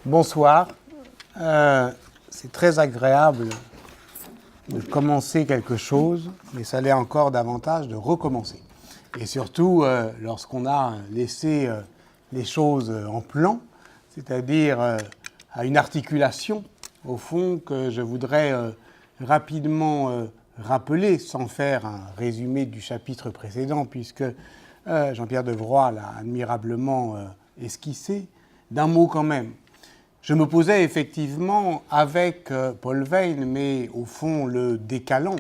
Bonsoir. C'est très agréable de commencer quelque chose, mais ça l'est encore davantage de recommencer. Et surtout, lorsqu'on a laissé les choses en plan, c'est-à-dire à une articulation, au fond, que je voudrais rapidement rappeler, sans faire un résumé du chapitre précédent, puisque Jean-Pierre Devroy l'a admirablement esquissé, d'un mot quand même. Je me posais effectivement avec Paul Veyne, mais au fond le décalant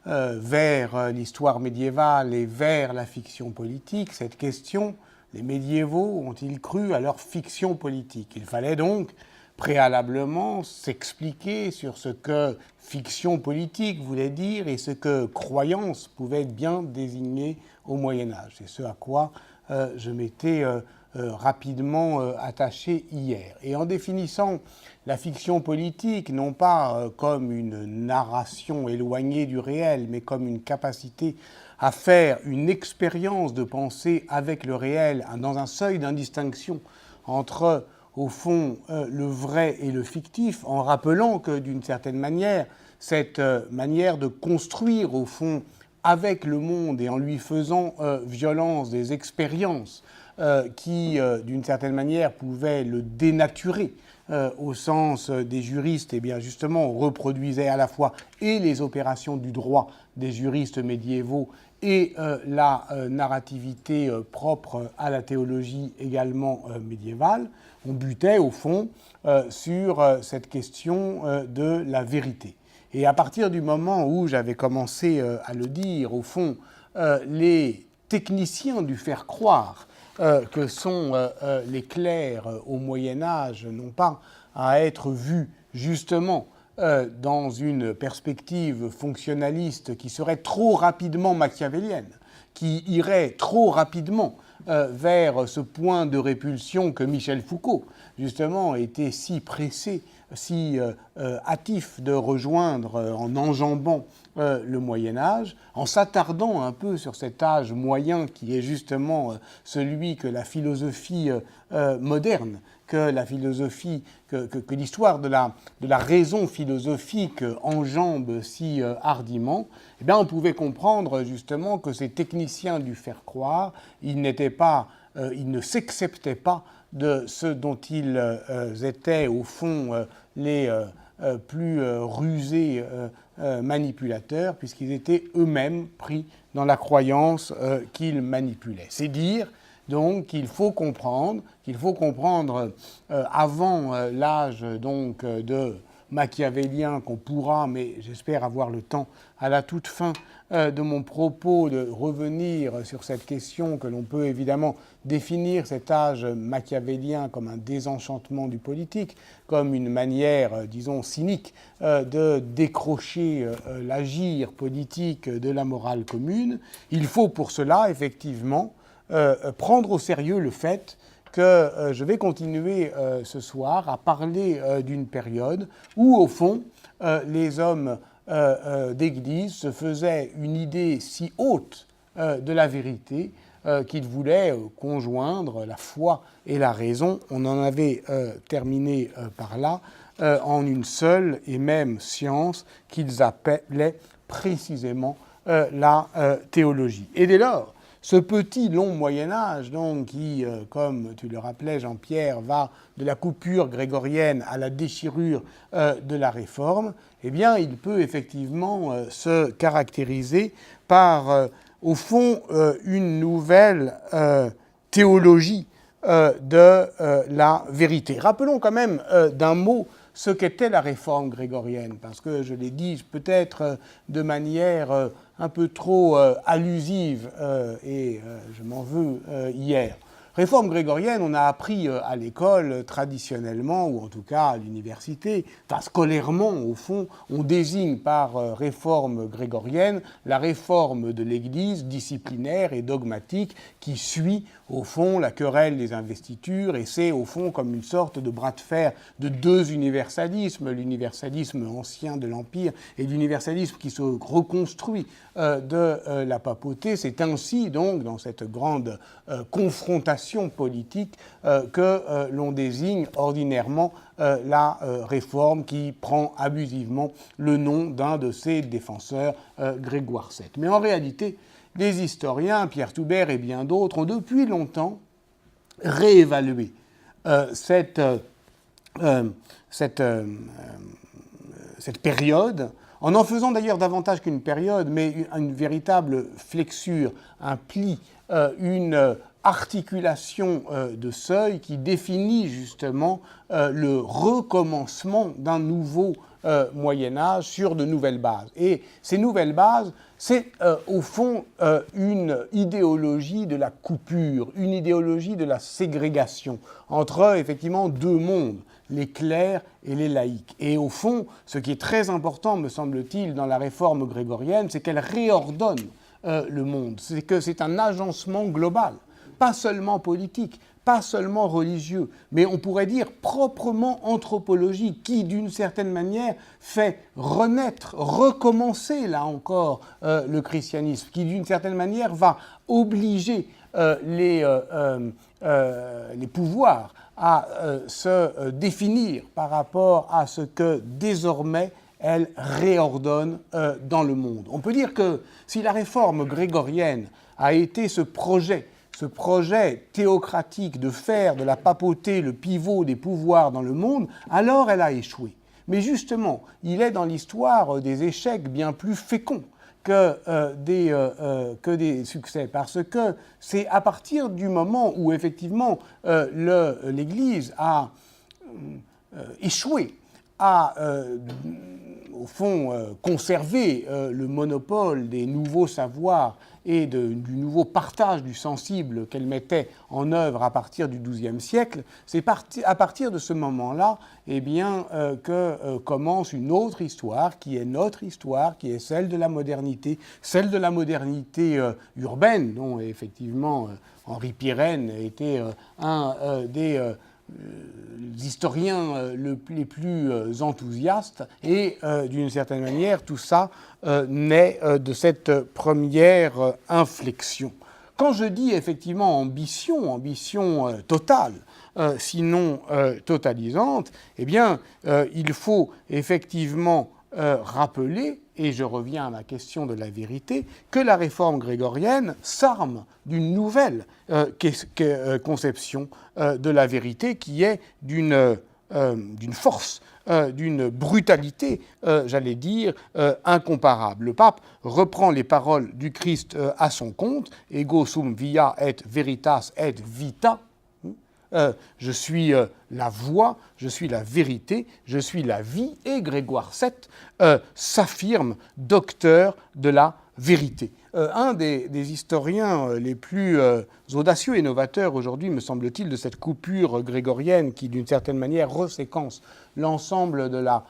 vers l'histoire médiévale et vers la fiction politique, cette question, les médiévaux ont-ils cru à leur fiction politique? Il fallait donc préalablement s'expliquer sur ce que fiction politique voulait dire et ce que croyance pouvait bien désigner au Moyen-Âge. C'est ce à quoi je m'étais rapidement attaché hier. Et en définissant la fiction politique, non pas comme une narration éloignée du réel, mais comme une capacité à faire une expérience de pensée avec le réel, dans un seuil d'indistinction entre, au fond, le vrai et le fictif, en rappelant que, d'une certaine manière, cette manière de construire, au fond, avec le monde et en lui faisant violence des expériences qui, d'une certaine manière, pouvaient le dénaturer au sens des juristes, et bien justement, on reproduisait à la fois et les opérations du droit des juristes médiévaux et la narrativité propre à la théologie également médiévale. On butait, au fond, sur cette question de la vérité. Et à partir du moment où j'avais commencé à le dire, au fond, les techniciens du faire croire que sont les clercs au Moyen-Âge n'ont pas à être vus justement dans une perspective fonctionnaliste qui serait trop rapidement machiavélienne, qui irait trop rapidement vers ce point de répulsion que Michel Foucault, justement, était si pressé, si hâtif de rejoindre en enjambant le Moyen-Âge, en s'attardant un peu sur cet âge moyen qui est justement celui que la philosophie moderne, que la philosophie, que l'histoire de la raison philosophique enjambe si hardiment, eh bien on pouvait comprendre justement que ces techniciens du faire croire, ils ne s'exceptaient pas de ce dont ils étaient au fond les plus rusés manipulateurs, puisqu'ils étaient eux-mêmes pris dans la croyance qu'ils manipulaient. C'est dire donc qu'il faut comprendre avant l'âge donc de machiavélien qu'on pourra, mais j'espère avoir le temps à la toute fin de mon propos de revenir sur cette question que l'on peut évidemment définir cet âge machiavélien comme un désenchantement du politique, comme une manière, disons, cynique de décrocher l'agir politique de la morale commune. Il faut pour cela, effectivement, prendre au sérieux le fait que je vais continuer ce soir à parler d'une période où, au fond, les hommes d'Église se faisaient une idée si haute de la vérité qu'ils voulaient conjoindre la foi et la raison. On en avait terminé par là en une seule et même science qu'ils appelaient précisément la théologie. Et dès lors, ce petit long Moyen-Âge, donc, qui, comme tu le rappelais, Jean-Pierre, va de la coupure grégorienne à la déchirure de la Réforme, eh bien, il peut effectivement se caractériser par, au fond, une nouvelle théologie de la vérité. Rappelons quand même d'un mot ce qu'était la réforme grégorienne, parce que je l'ai dit peut-être de manière un peu trop allusive, et je m'en veux hier. Réforme grégorienne, on a appris à l'école traditionnellement, ou en tout cas à l'université, enfin scolairement au fond, on désigne par réforme grégorienne la réforme de l'Église disciplinaire et dogmatique qui suit au fond, la querelle des investitures, et c'est, au fond, comme une sorte de bras de fer de deux universalismes, l'universalisme ancien de l'Empire et l'universalisme qui se reconstruit de la papauté. C'est ainsi, donc, dans cette grande confrontation politique que l'on désigne ordinairement la réforme qui prend abusivement le nom d'un de ses défenseurs, Grégoire VII. Mais en réalité, les historiens, Pierre Toubert et bien d'autres, ont depuis longtemps réévalué cette période, en faisant d'ailleurs davantage qu'une période, mais une véritable flexure, un pli, une articulation de seuil qui définit justement le recommencement d'un nouveau Moyen-Âge sur de nouvelles bases. Et ces nouvelles bases, c'est au fond une idéologie de la coupure, une idéologie de la ségrégation entre effectivement deux mondes, les clercs et les laïcs. Et au fond, ce qui est très important, me semble-t-il, dans la réforme grégorienne, c'est qu'elle réordonne le monde. C'est que c'est un agencement global, pas seulement politique, pas seulement religieux, mais on pourrait dire proprement anthropologique, qui d'une certaine manière fait renaître, recommencer là encore le christianisme, qui d'une certaine manière va obliger les pouvoirs à se définir par rapport à ce que désormais elle réordonne dans le monde. On peut dire que si la réforme grégorienne a été ce projet théocratique de faire de la papauté le pivot des pouvoirs dans le monde, alors elle a échoué. Mais justement, il est dans l'histoire des échecs bien plus féconds que des succès, parce que c'est à partir du moment où effectivement l'Église a échoué à au fond conserver le monopole des nouveaux savoirs et du nouveau partage du sensible qu'elle mettait en œuvre à partir du XIIe siècle, c'est à partir de ce moment-là que commence une autre histoire, qui est notre histoire, qui est celle de la modernité urbaine, dont effectivement Henri Pirenne était un des historiens les plus enthousiastes, et d'une certaine manière, tout ça naît de cette première inflexion. Quand je dis effectivement ambition totale, sinon totalisante, eh bien, il faut effectivement rappeler, et je reviens à ma question de la vérité, que la réforme grégorienne s'arme d'une nouvelle conception de la vérité qui est d'une force, d'une brutalité, j'allais dire, incomparable. Le pape reprend les paroles du Christ à son compte, « Ego sum via et veritas et vita ». Je suis la voie, je suis la vérité, je suis la vie, et Grégoire VII s'affirme docteur de la vérité. Un des historiens les plus audacieux et novateurs aujourd'hui, me semble-t-il, de cette coupure grégorienne qui, d'une certaine manière, reséquence l'ensemble de la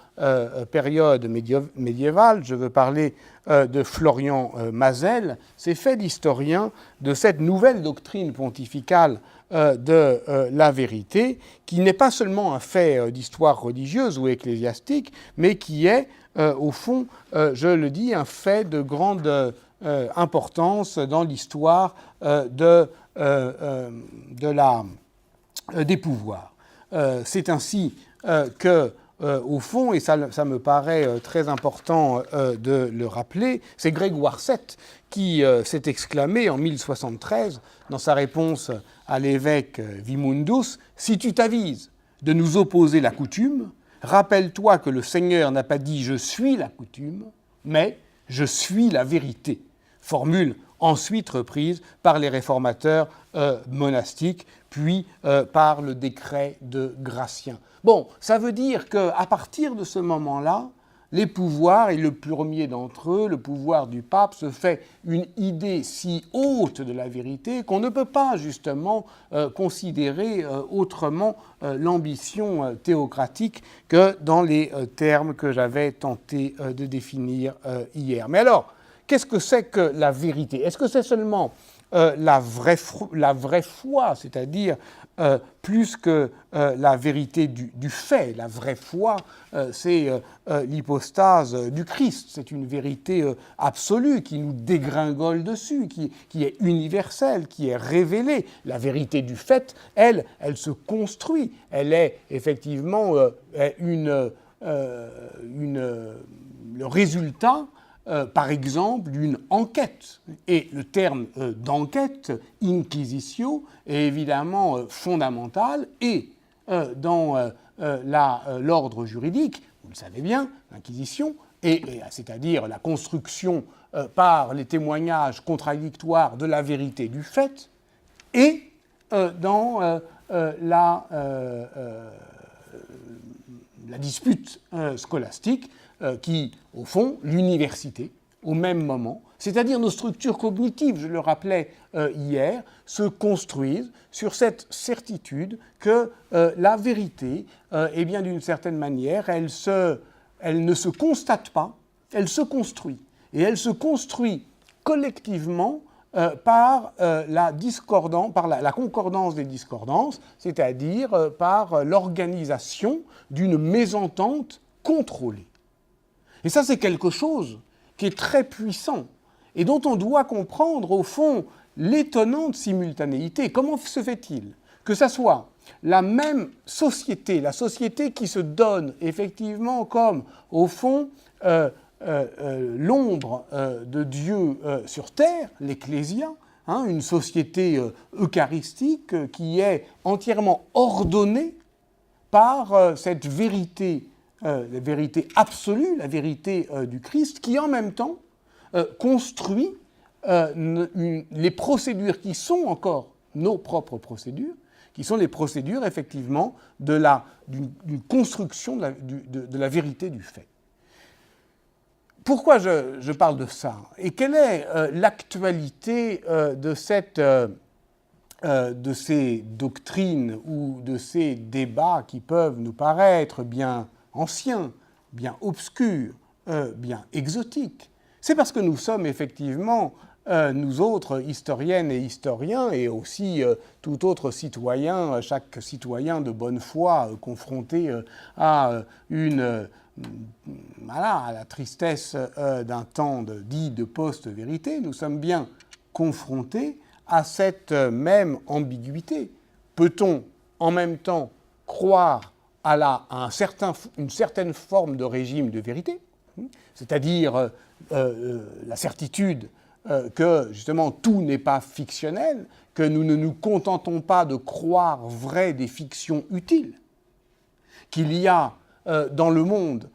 période médiévale, je veux parler de Florian Mazel, s'est fait l'historien de cette nouvelle doctrine pontificale de la vérité, qui n'est pas seulement un fait d'histoire religieuse ou ecclésiastique, mais qui est, au fond, je le dis, un fait de grande importance dans l'histoire des pouvoirs. C'est ainsi que, au fond, et ça me paraît très important de le rappeler, c'est Grégoire VII qui s'est exclamé en 1073, dans sa réponse à l'évêque Vimundus, « Si tu t'avises de nous opposer la coutume, rappelle-toi que le Seigneur n'a pas dit « je suis la coutume », mais « je suis la vérité », formule ensuite reprise par les réformateurs monastiques, puis par le décret de Gratien. Bon, ça veut dire qu'à partir de ce moment-là, les pouvoirs, et le premier d'entre eux, le pouvoir du pape, se fait une idée si haute de la vérité qu'on ne peut pas justement considérer autrement l'ambition théocratique que dans les termes que j'avais tenté de définir hier. Mais alors, qu'est-ce que c'est que la vérité ? Est-ce que c'est seulement la vraie foi, c'est-à-dire plus que la vérité du fait. La vraie foi, c'est l'hypostase du Christ. C'est une vérité absolue qui nous dégringole dessus, qui est universelle, qui est révélée. La vérité du fait, elle se construit. Elle est effectivement le résultat, par exemple, d'une enquête. Et le terme d'enquête, inquisitio, est évidemment fondamental. Et dans l'ordre juridique, vous le savez bien, l'inquisition, c'est-à-dire la construction par les témoignages contradictoires de la vérité du fait, et dans la dispute scolastique qui, au fond, l'université, au même moment, c'est-à-dire nos structures cognitives, je le rappelais hier, se construisent sur cette certitude que la vérité, eh bien, d'une certaine manière, elle ne se constate pas, elle se construit. Et elle se construit collectivement par la concordance des discordances, c'est-à-dire par l'organisation d'une mésentente contrôlée. Et ça, c'est quelque chose qui est très puissant et dont on doit comprendre, au fond, l'étonnante simultanéité. Comment se fait-il que ça soit la même société, la société qui se donne effectivement comme, au fond, l'ombre de Dieu sur terre, l'Ecclésia, une société eucharistique qui est entièrement ordonnée par cette vérité, la vérité absolue, la vérité du Christ, qui en même temps construit les procédures qui sont encore nos propres procédures, qui sont les procédures effectivement d'une construction de la vérité du fait. Pourquoi je parle de ça? Et quelle est l'actualité de ces doctrines ou de ces débats qui peuvent nous paraître bien anciens, bien obscurs, bien exotiques? C'est parce que nous sommes effectivement, nous autres historiennes et historiens, et aussi tout autre citoyen, chaque citoyen de bonne foi confronté à la tristesse d'un temps dit de post-vérité, nous sommes bien confrontés à cette même ambiguïté. Peut-on en même temps croire à une certaine forme de régime de vérité, c'est-à-dire la certitude que justement tout n'est pas fictionnel, que nous ne nous contentons pas de croire vraies des fictions utiles, qu'il y a dans le monde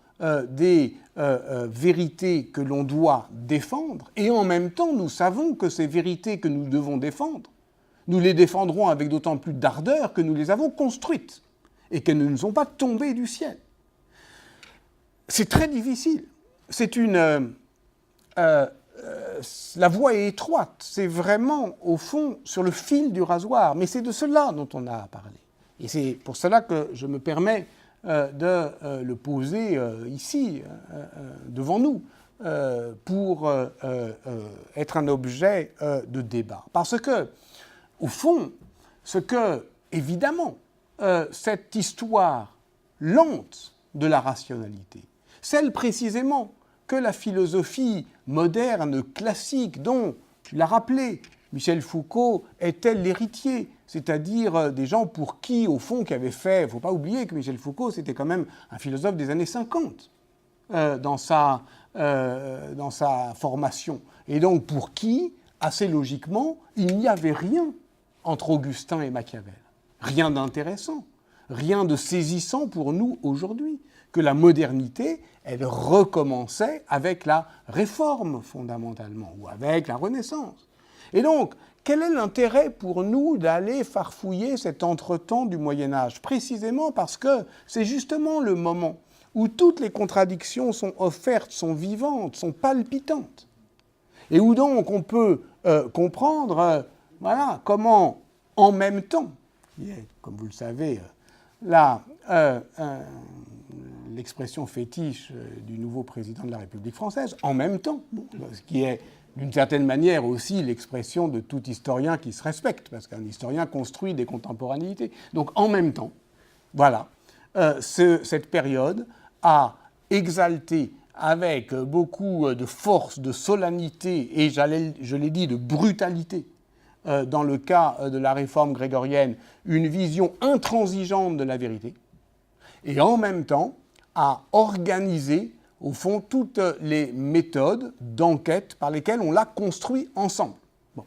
des vérités que l'on doit défendre, et en même temps nous savons que ces vérités que nous devons défendre, nous les défendrons avec d'autant plus d'ardeur que nous les avons construites et qu'elles ne nous sont pas tombées du ciel. C'est très difficile. La voie est étroite, c'est vraiment, au fond, sur le fil du rasoir, mais c'est de cela dont on a à parler. Et c'est pour cela que je me permets de le poser ici, devant nous, pour être un objet de débat. Parce que, au fond, évidemment, cette histoire lente de la rationalité, celle précisément que la philosophie moderne, classique, dont, tu l'as rappelé, Michel Foucault était l'héritier, c'est-à-dire des gens pour qui, au fond, qui avaient fait... Il ne faut pas oublier que Michel Foucault, c'était quand même un philosophe des années 50 dans sa formation. Et donc, pour qui, assez logiquement, il n'y avait rien entre Augustin et Machiavel. Rien d'intéressant, rien de saisissant pour nous aujourd'hui. Que la modernité, elle recommençait avec la Réforme, fondamentalement, ou avec la Renaissance. Et donc, quel est l'intérêt pour nous d'aller farfouiller cet entretemps du Moyen-Âge? Précisément parce que c'est justement le moment où toutes les contradictions sont offertes, sont vivantes, sont palpitantes. Et où donc on peut comprendre comment, en même temps, comme vous le savez, l'expression fétiche du nouveau président de la République française, en même temps, ce qui est d'une certaine manière aussi l'expression de tout historien qui se respecte, parce qu'un historien construit des contemporanéités. Donc en même temps, voilà, cette période a exalté avec beaucoup de force, de solennité et, je l'ai dit, de brutalité, dans le cas de la réforme grégorienne, une vision intransigeante de la vérité, et en même temps a organisé, au fond, toutes les méthodes d'enquête par lesquelles on l'a construit ensemble. Bon.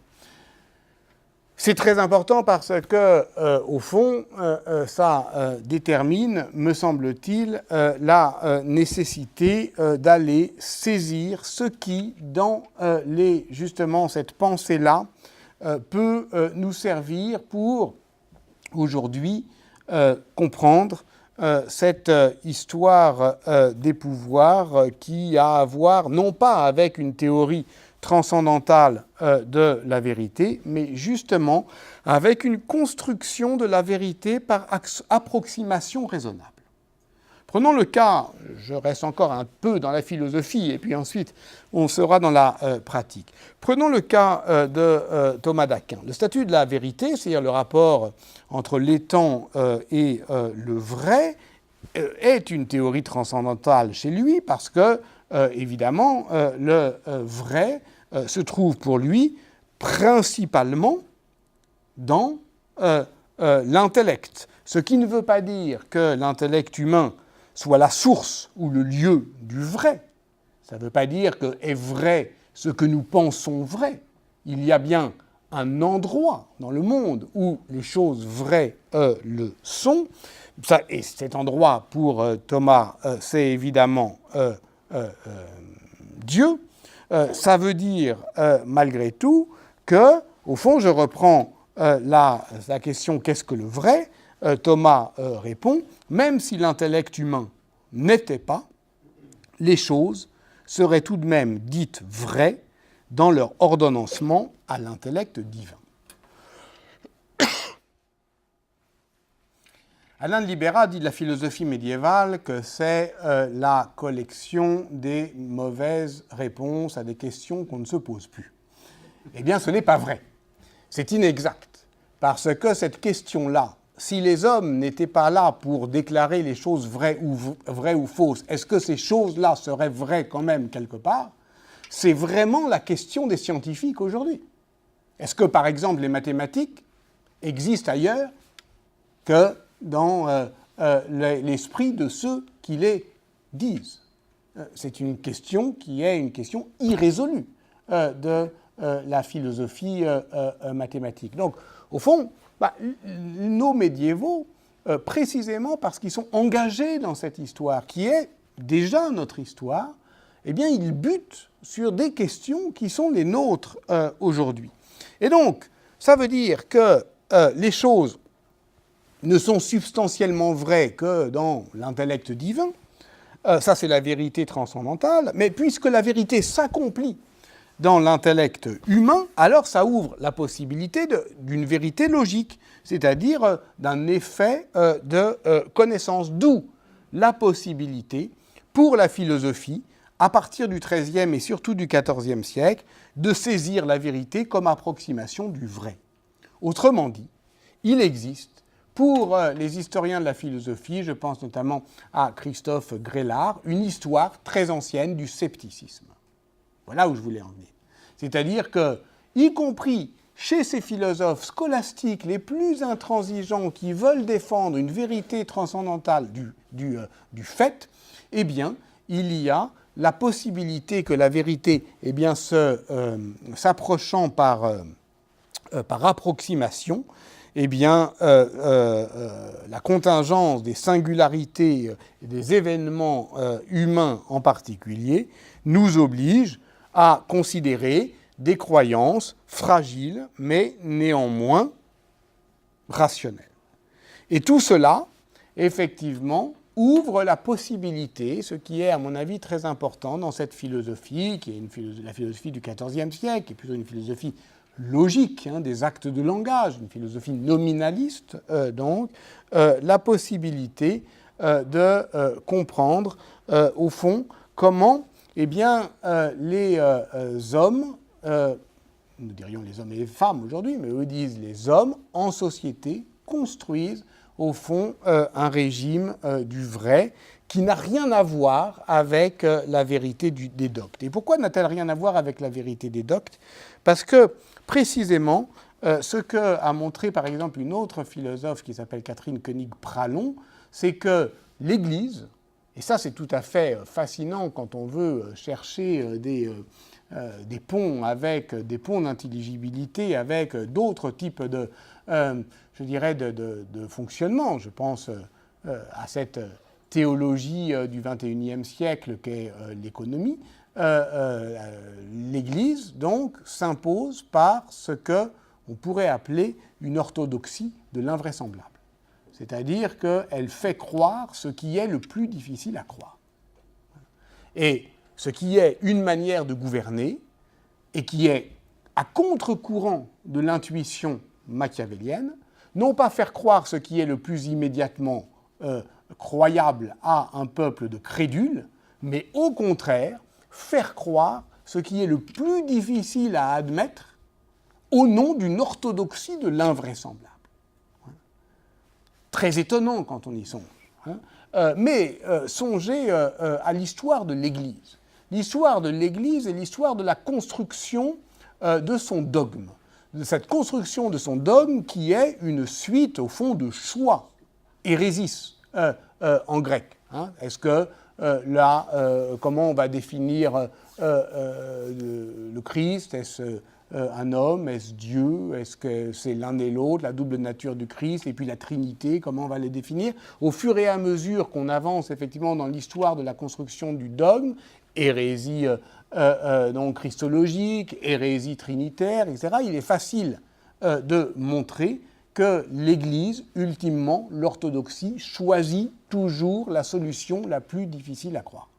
C'est très important parce que, au fond, ça détermine, me semble-t-il, la nécessité d'aller saisir ce qui, dans justement cette pensée-là, peut nous servir pour, aujourd'hui, comprendre cette histoire des pouvoirs qui a à voir non pas avec une théorie transcendantale de la vérité, mais justement avec une construction de la vérité par approximation raisonnable. Prenons le cas, je reste encore un peu dans la philosophie, et puis ensuite on sera dans la pratique. Prenons le cas de Thomas d'Aquin. Le statut de la vérité, c'est-à-dire le rapport entre l'étant et le vrai, est une théorie transcendantale chez lui, parce que, évidemment, le vrai se trouve pour lui principalement dans l'intellect. Ce qui ne veut pas dire que l'intellect humain soit la source ou le lieu du vrai. Ça ne veut pas dire que est vrai ce que nous pensons vrai. Il y a bien un endroit dans le monde où les choses vraies le sont. Ça, et cet endroit, pour Thomas, c'est évidemment Dieu. Ça veut dire, malgré tout, que, au fond, je reprends la question « qu'est-ce que le vrai ?» Thomas répond « même si l'intellect humain n'était pas, les choses seraient tout de même dites vraies dans leur ordonnancement à l'intellect divin. » Alain de Libera dit de la philosophie médiévale que c'est la collection des mauvaises réponses à des questions qu'on ne se pose plus. Eh bien, ce n'est pas vrai. C'est inexact. Parce que cette question-là, si les hommes n'étaient pas là pour déclarer les choses vraies ou fausses, est-ce que ces choses-là seraient vraies quand même quelque part? C'est vraiment la question des scientifiques aujourd'hui. Est-ce que, par exemple, les mathématiques existent ailleurs que dans l'esprit de ceux qui les disent? C'est une question qui est une question irrésolue de la philosophie mathématique. Donc, au fond, nos médiévaux, précisément parce qu'ils sont engagés dans cette histoire, qui est déjà notre histoire, eh bien, ils butent sur des questions qui sont les nôtres aujourd'hui. Et donc, ça veut dire que les choses ne sont substantiellement vraies que dans l'intellect divin. Ça, c'est la vérité transcendantale. Mais puisque la vérité s'accomplit dans l'intellect humain, alors ça ouvre la possibilité d'une vérité logique, c'est-à-dire d'un effet de connaissance, d'où la possibilité pour la philosophie, à partir du XIIIe et surtout du XIVe siècle, de saisir la vérité comme approximation du vrai. Autrement dit, il existe, pour les historiens de la philosophie, je pense notamment à Christophe Grélard, une histoire très ancienne du scepticisme. Voilà où je voulais en venir. C'est-à-dire que, y compris chez ces philosophes scolastiques les plus intransigeants qui veulent défendre une vérité transcendantale du fait, eh bien, il y a la possibilité que la vérité, eh bien, s'approchant par approximation, eh bien, la contingence des singularités et des événements humains en particulier nous oblige à considérer des croyances fragiles, mais néanmoins rationnelles. Et tout cela, effectivement, ouvre la possibilité, ce qui est à mon avis très important dans cette philosophie, qui est la philosophie du XIVe siècle, qui est plutôt une philosophie logique, des actes de langage, une philosophie nominaliste, la possibilité de comprendre, au fond, comment les hommes nous dirions les hommes et les femmes aujourd'hui, mais eux disent les hommes en société construisent au fond un régime du vrai qui n'a rien à voir avec la vérité des doctes. Et pourquoi n'a-t-elle rien à voir avec la vérité des doctes? Parce que précisément, ce qu'a montré par exemple une autre philosophe qui s'appelle Catherine Koenig-Pralon, c'est que l'Église, et ça c'est tout à fait fascinant quand on veut chercher des ponts avec des ponts d'intelligibilité avec d'autres types de, je dirais, de fonctionnement. Je pense à cette théologie du XXIe siècle qu'est l'économie. L'Église, donc, s'impose par ce qu'on pourrait appeler une orthodoxie de l'invraisemblable. C'est-à-dire qu'elle fait croire ce qui est le plus difficile à croire. Et ce qui est une manière de gouverner et qui est à contre-courant de l'intuition machiavélienne, non pas faire croire ce qui est le plus immédiatement croyable à un peuple de crédules, mais au contraire, faire croire ce qui est le plus difficile à admettre au nom d'une orthodoxie de l'invraisemblable. Très étonnant quand on y songe. Mais songez à l'histoire de l'Église. L'histoire de l'Église est l'histoire de la construction de son dogme. De cette construction de son dogme qui est une suite, au fond, de choix, hérésis en grec. Est-ce que comment on va définir le Christ? Est-ce un homme? Est-ce Dieu? Est-ce que c'est l'un et l'autre, la double nature du Christ, et puis la Trinité, comment on va les définir? Au fur et à mesure qu'on avance effectivement dans l'histoire de la construction du dogme, hérésie donc christologique, hérésie trinitaire, etc., il est facile de montrer que l'Église, ultimement, l'orthodoxie, choisit toujours la solution la plus difficile à croire.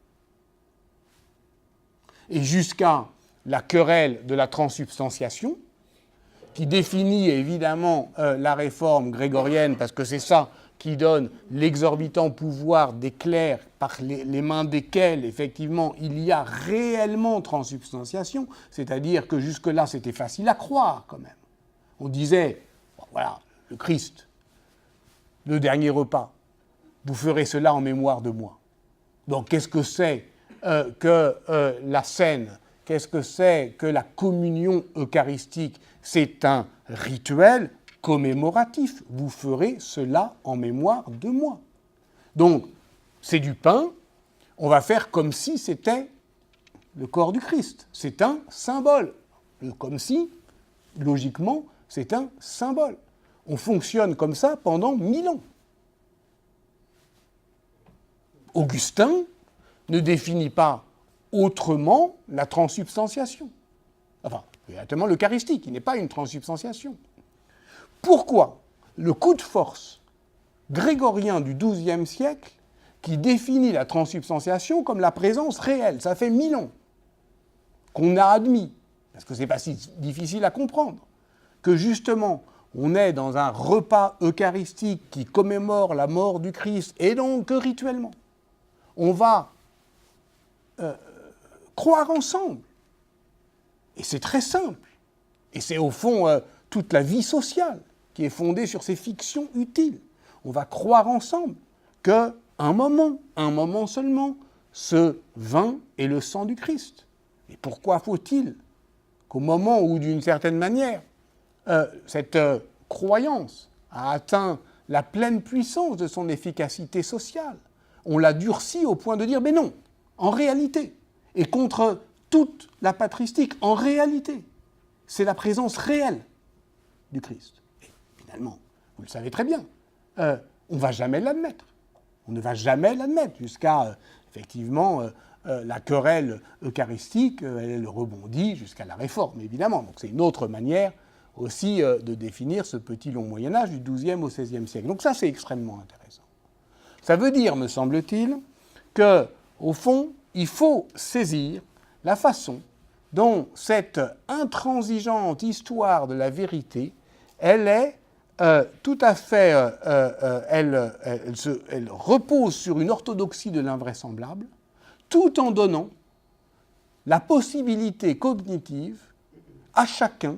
Et jusqu'à la querelle de la transsubstantiation, qui définit évidemment la réforme grégorienne, parce que c'est ça qui donne l'exorbitant pouvoir des clercs par les mains desquels, effectivement, il y a réellement transsubstantiation, c'est-à-dire que jusque-là, c'était facile à croire, quand même. On disait, bon, voilà, le Christ, le dernier repas, vous ferez cela en mémoire de moi. Donc, qu'est-ce que c'est que la scène? Qu'est-ce que c'est que la communion eucharistique? C'est un rituel commémoratif. Vous ferez cela en mémoire de moi. Donc, c'est du pain. On va faire comme si c'était le corps du Christ. C'est un symbole. Comme si, logiquement, c'est un symbole. On fonctionne comme ça pendant 1000 ans. Augustin ne définit pas autrement la transsubstantiation. Enfin, exactement l'Eucharistie, qui n'est pas une transsubstantiation. Pourquoi le coup de force grégorien du XIIe siècle, qui définit la transsubstantiation comme la présence réelle, ça fait 1000 ans qu'on a admis, parce que c'est pas si difficile à comprendre, que justement, on est dans un repas eucharistique qui commémore la mort du Christ, et donc que rituellement, on va croire ensemble. Et c'est très simple. Et c'est au fond toute la vie sociale qui est fondée sur ces fictions utiles. On va croire ensemble qu'un moment seulement, ce vin est le sang du Christ. Et pourquoi faut-il qu'au moment où, d'une certaine manière, cette croyance a atteint la pleine puissance de son efficacité sociale, on l'a durci au point de dire, mais non, en réalité, et contre toute la patristique, en réalité, c'est la présence réelle du Christ. Et finalement, vous le savez très bien, on ne va jamais l'admettre. On ne va jamais l'admettre jusqu'à, effectivement, la querelle eucharistique, elle rebondit jusqu'à la Réforme, évidemment. Donc c'est une autre manière aussi de définir ce petit long Moyen-Âge du XIIe au XVIe siècle. Donc ça, c'est extrêmement intéressant. Ça veut dire, me semble-t-il, qu'au fond, il faut saisir la façon dont cette intransigeante histoire de la vérité, elle est tout à fait, elle repose sur une orthodoxie de l'invraisemblable, tout en donnant la possibilité cognitive à chacun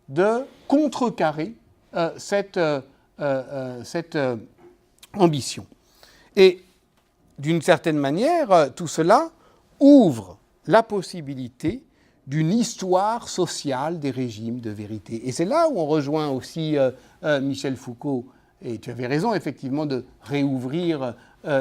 de contrecarrer cette ambition. Et d'une certaine manière, tout cela ouvre la possibilité d'une histoire sociale des régimes de vérité. Et c'est là où on rejoint aussi Michel Foucault. Et tu avais raison, effectivement, de réouvrir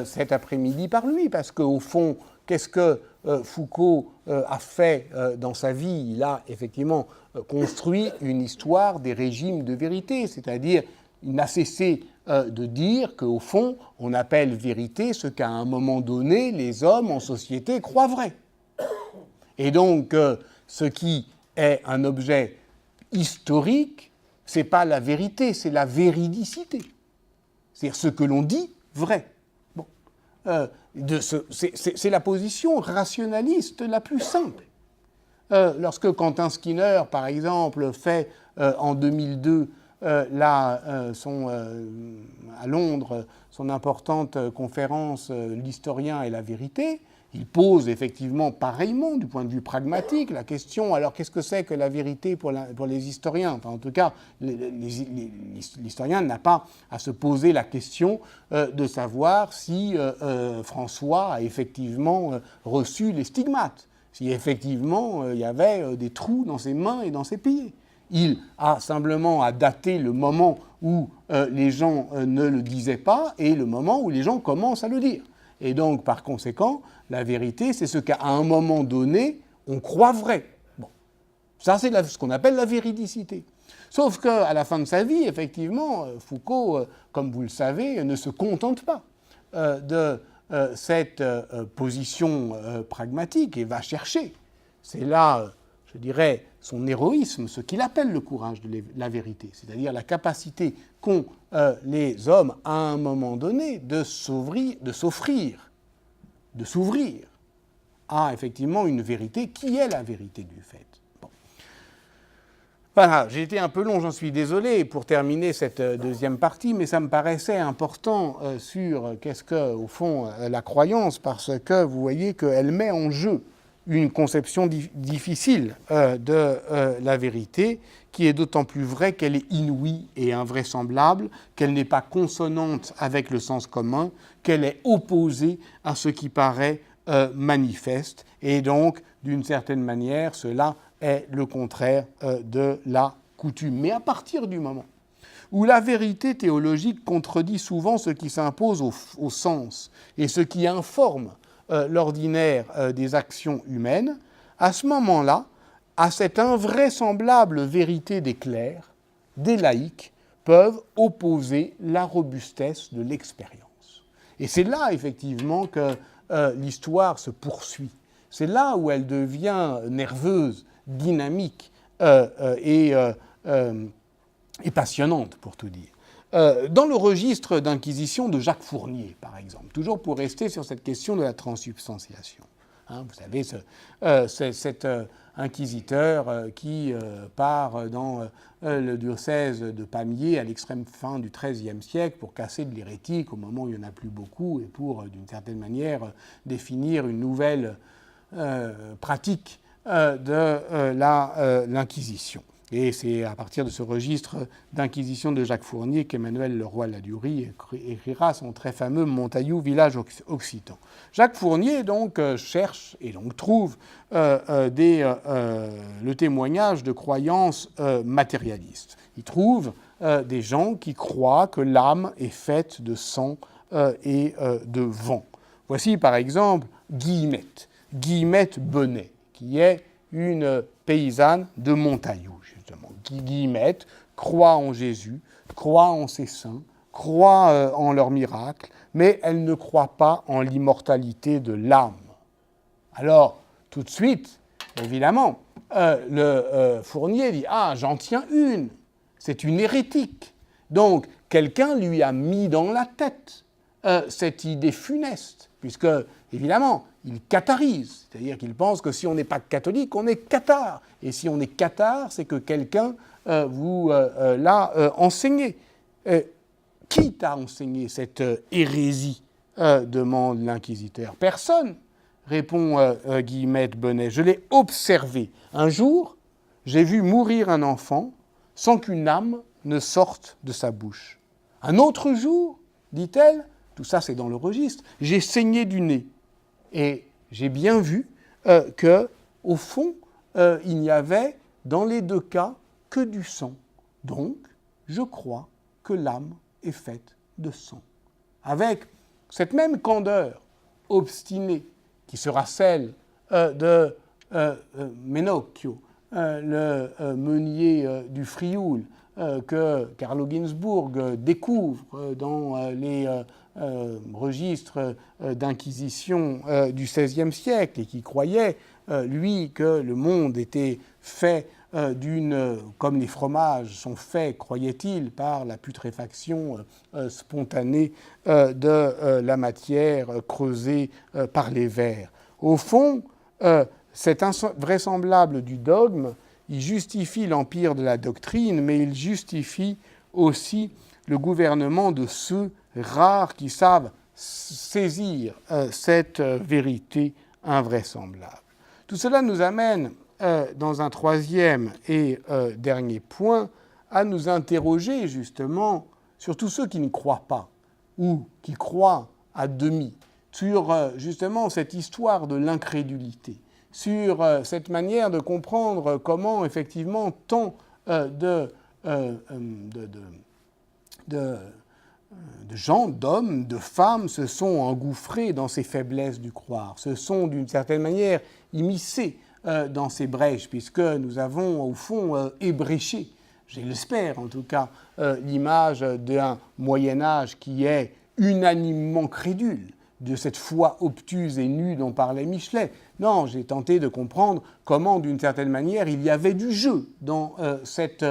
cet après-midi par lui, parce qu'au fond, qu'est-ce que Foucault a fait dans sa vie? Il a effectivement construit une histoire des régimes de vérité, c'est-à-dire il n'a cessé de dire qu'au fond, on appelle vérité ce qu'à un moment donné, les hommes en société croient vrai. Et donc, ce qui est un objet historique, ce n'est pas la vérité, c'est la véridicité. C'est-à-dire ce que l'on dit vrai. Bon. C'est la position rationaliste la plus simple. Lorsque Quentin Skinner, par exemple, fait en 2002 à Londres son importante conférence L'historien et la vérité, il pose effectivement pareillement, du point de vue pragmatique, la question, alors qu'est-ce que c'est que la vérité pour les historiens? Enfin, en tout cas, l'historien n'a pas à se poser la question de savoir si François a effectivement reçu les stigmates, si effectivement il y avait des trous dans ses mains et dans ses pieds. Il a simplement à dater le moment où les gens ne le disaient pas et le moment où les gens commencent à le dire. Et donc, par conséquent, la vérité, c'est ce qu'à un moment donné, on croit vrai. Bon. Ça, c'est ce qu'on appelle la véridicité. Sauf qu'à la fin de sa vie, effectivement, Foucault, comme vous le savez, ne se contente pas de cette position pragmatique et va chercher. C'est là, je dirais, son héroïsme, ce qu'il appelle le courage de la vérité, c'est-à-dire la capacité qu'ont les hommes à un moment donné de s'ouvrir à effectivement une vérité qui est la vérité du fait. Bon. Voilà, j'ai été un peu long, j'en suis désolé pour terminer cette deuxième partie, mais ça me paraissait important sur qu'est-ce que, au fond, la croyance, parce que vous voyez qu'elle met en jeu une conception difficile de la vérité, qui est d'autant plus vraie qu'elle est inouïe et invraisemblable, qu'elle n'est pas consonante avec le sens commun, qu'elle est opposée à ce qui paraît manifeste, et donc, d'une certaine manière, cela est le contraire de la coutume. Mais à partir du moment où la vérité théologique contredit souvent ce qui s'impose au sens et ce qui informe l'ordinaire des actions humaines, à ce moment-là, à cette invraisemblable vérité des clercs, des laïcs peuvent opposer la robustesse de l'expérience. Et c'est là, effectivement, que l'histoire se poursuit. C'est là où elle devient nerveuse, dynamique et passionnante, pour tout dire. Dans le registre d'inquisition de Jacques Fournier, par exemple, toujours pour rester sur cette question de la transsubstantiation. Hein, vous savez, cet inquisiteur qui part dans le diocèse de Pamiers à l'extrême fin du XIIIe siècle pour casser de l'hérétique au moment où il n'y en a plus beaucoup et pour, d'une certaine manière, définir une nouvelle pratique de l'Inquisition. Et c'est à partir de ce registre d'inquisition de Jacques Fournier qu'Emmanuel Leroy-Ladurie écrira son très fameux Montaillou, village occitan. Jacques Fournier donc cherche et donc trouve le témoignage de croyances matérialistes. Il trouve des gens qui croient que l'âme est faite de sang et de vent. Voici par exemple Guillemette Bonnet, qui est une paysanne de Montaillou. Guillemette croit en Jésus, croit en ses saints, croit en leurs miracles, mais elle ne croit pas en l'immortalité de l'âme. Alors, tout de suite, évidemment, le Fournier dit « Ah, j'en tiens une, c'est une hérétique ». Donc, quelqu'un lui a mis dans la tête cette idée funeste, puisque, évidemment, il catharise, c'est-à-dire qu'il pense que si on n'est pas catholique, on est cathare. Et si on est cathare, c'est que quelqu'un vous l'a enseigné. Qui t'a enseigné cette hérésie demande l'inquisiteur. Personne, répond Guillemette Bonnet. Je l'ai observé. Un jour, j'ai vu mourir un enfant sans qu'une âme ne sorte de sa bouche. Un autre jour, dit-elle, tout ça c'est dans le registre, j'ai saigné du nez. Et j'ai bien vu que, au fond, il n'y avait dans les deux cas que du sang. Donc, je crois que l'âme est faite de sang. Avec cette même candeur obstinée qui sera celle de Menocchio, le meunier du Frioul, que Carlo Ginzburg découvre dans les registres d'inquisition du XVIe siècle et qui croyait, lui, que le monde était fait comme les fromages sont faits, croyait-il, par la putréfaction spontanée de la matière creusée par les vers. Au fond, cet invraisemblable du dogme, il justifie l'empire de la doctrine, mais il justifie aussi le gouvernement de ceux rares qui savent saisir cette vérité invraisemblable. Tout cela nous amène, dans un troisième et dernier point, à nous interroger justement sur tous ceux qui ne croient pas ou qui croient à demi, sur justement cette histoire de l'incrédulité, sur cette manière de comprendre comment effectivement tant de gens, d'hommes, de femmes se sont engouffrés dans ces faiblesses du croire, se sont d'une certaine manière immiscés dans ces brèches, puisque nous avons au fond ébréché, je l'espère en tout cas, l'image d'un Moyen-Âge qui est unanimement crédule de cette foi obtuse et nue dont parlait Michelet. Non, j'ai tenté de comprendre comment, d'une certaine manière, il y avait du jeu dans cette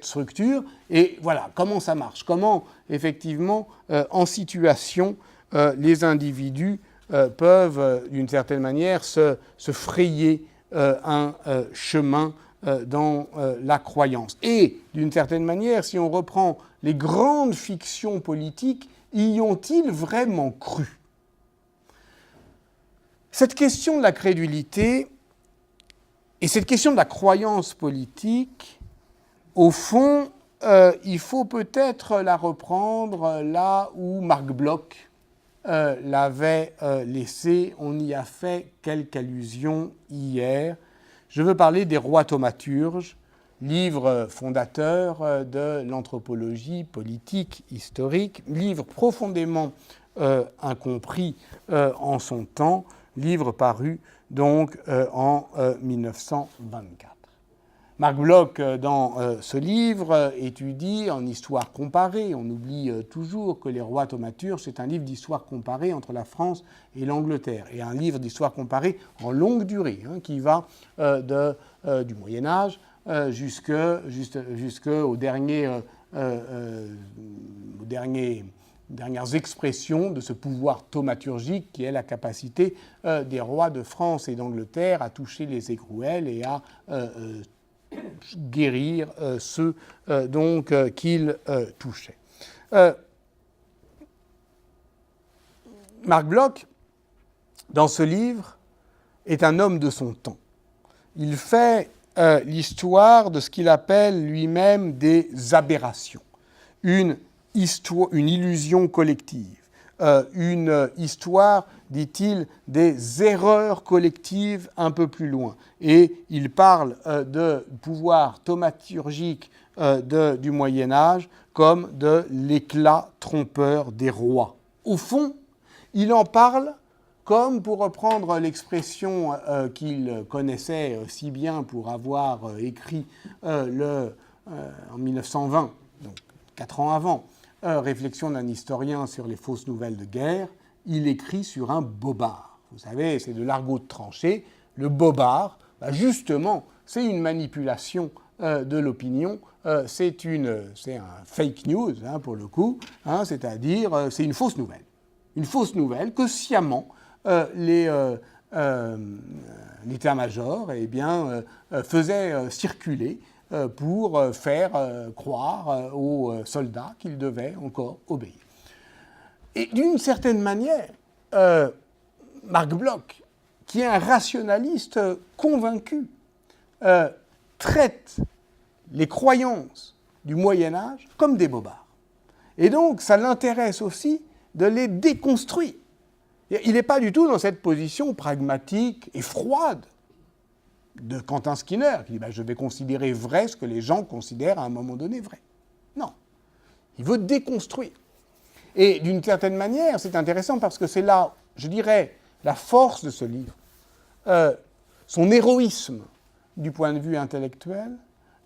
structure. Et voilà, comment ça marche, comment, effectivement, en situation, les individus peuvent, d'une certaine manière, se frayer un chemin dans la croyance. Et, d'une certaine manière, si on reprend les grandes fictions politiques, y ont-ils vraiment cru ? Cette question de la crédulité et cette question de la croyance politique, au fond, il faut peut-être la reprendre là où Marc Bloch l'avait laissée. On y a fait quelques allusions hier. Je veux parler des rois thaumaturges, livre fondateur de l'anthropologie politique historique, livre profondément incompris en son temps, livre paru donc en 1924. Marc Bloch, dans ce livre, étudie en histoire comparée. On oublie toujours que les rois thaumaturges, c'est un livre d'histoire comparée entre la France et l'Angleterre, et un livre d'histoire comparée en longue durée, qui va du Moyen-Âge jusqu'aux dernières expressions de ce pouvoir thaumaturgique qui est la capacité des rois de France et d'Angleterre à toucher les écrouelles et à guérir ceux qu'ils touchaient. Marc Bloch, dans ce livre, est un homme de son temps. Il fait l'histoire de ce qu'il appelle lui-même des aberrations, une illusion collective, une histoire, dit-il, des erreurs collectives un peu plus loin. Et il parle de pouvoir thaumaturgique du Moyen-Âge comme de l'éclat trompeur des rois. Au fond, il en parle comme, pour reprendre l'expression qu'il connaissait si bien pour avoir écrit en 1920, donc 4 ans avant, Réflexion d'un historien sur les fausses nouvelles de guerre, il écrit sur un bobard. Vous savez, c'est de l'argot de tranchée. Le bobard, justement, c'est une manipulation de l'opinion, c'est un fake news, pour le coup, c'est-à-dire c'est une fausse nouvelle. Une fausse nouvelle que sciemment l'état-major faisait circuler pour faire croire aux soldats qu'ils devaient encore obéir. Et d'une certaine manière, Marc Bloch, qui est un rationaliste convaincu, traite les croyances du Moyen-Âge comme des bobards. Et donc, ça l'intéresse aussi de les déconstruire. Il n'est pas du tout dans cette position pragmatique et froide de Quentin Skinner, qui dit je vais considérer vrai ce que les gens considèrent à un moment donné vrai. Non. Il veut déconstruire. Et d'une certaine manière, c'est intéressant parce que c'est là, je dirais, la force de ce livre, son héroïsme du point de vue intellectuel,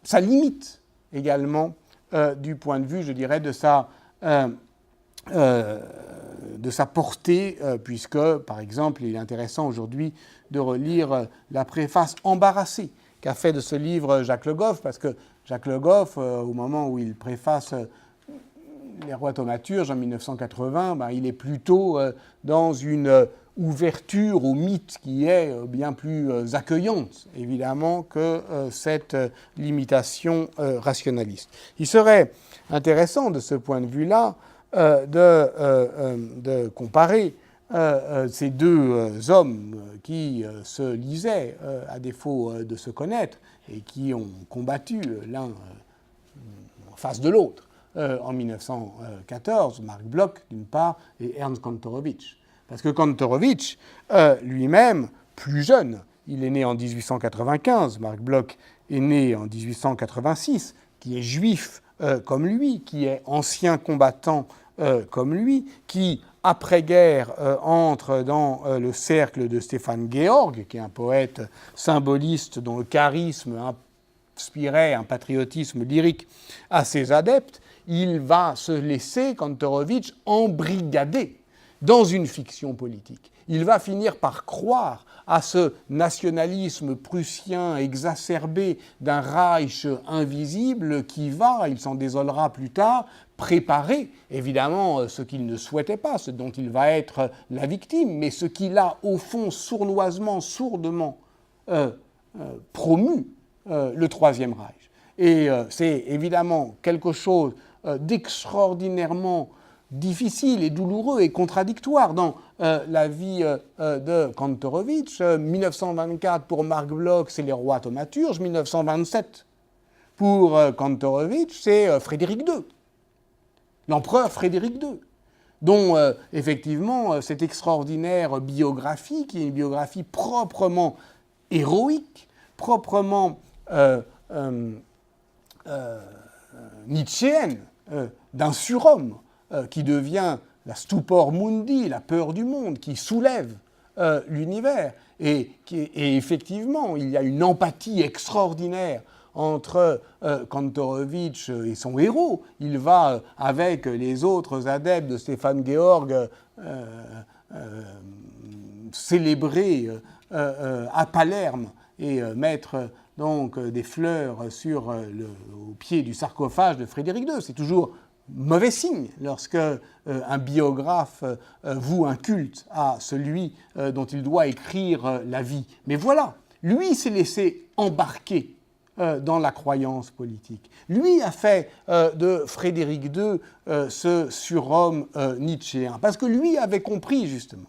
sa limite également du point de vue, je dirais, de sa portée, puisque, par exemple, il est intéressant aujourd'hui de relire la préface embarrassée qu'a fait de ce livre Jacques Le Goff, parce que Jacques Le Goff, au moment où il préface Les Rois thaumaturges en 1980, il est plutôt dans une ouverture au mythe qui est bien plus accueillante, évidemment, que cette limitation rationaliste. Il serait intéressant, de ce point de vue-là, de comparer ces deux hommes qui se lisaient, à défaut de se connaître, et qui ont combattu l'un en face de l'autre en 1914, Marc Bloch d'une part et Ernst Kantorowicz. Parce que Kantorowicz, lui-même, plus jeune, il est né en 1895, Marc Bloch est né en 1886, qui est juif comme lui, qui est ancien combattant comme lui, qui, après-guerre, entre dans le cercle de Stéphane Georg, qui est un poète symboliste dont le charisme inspirait un patriotisme lyrique à ses adeptes, il va se laisser, Kantorowicz, embrigader dans une fiction politique. Il va finir par croire à ce nationalisme prussien exacerbé d'un Reich invisible qui va, il s'en désolera plus tard, préparer évidemment ce qu'il ne souhaitait pas, ce dont il va être la victime, mais ce qu'il a au fond sournoisement, sourdement promu, le Troisième Reich. Et c'est évidemment quelque chose d'extraordinairement difficile et douloureux et contradictoire dans la vie de Kantorowicz. 1924 pour Marc Bloch, c'est les rois thaumaturges. 1927 pour Kantorowicz, c'est Frédéric II, l'empereur Frédéric II, dont effectivement cette extraordinaire biographie, qui est une biographie proprement héroïque, proprement nietzschéenne, d'un surhomme qui devient la stupor mundi, la peur du monde, qui soulève l'univers. Et effectivement, il y a une empathie extraordinaire entre Kantorowicz et son héros. Il va, avec les autres adeptes de Stéphane Georg, célébrer à Palerme et mettre donc des fleurs au pied du sarcophage de Frédéric II. C'est toujours mauvais signe lorsque un biographe voue un culte à celui dont il doit écrire la vie. Mais voilà, lui s'est laissé embarquer dans la croyance politique. Lui a fait de Frédéric II ce surhomme nietzschéen, parce que lui avait compris justement.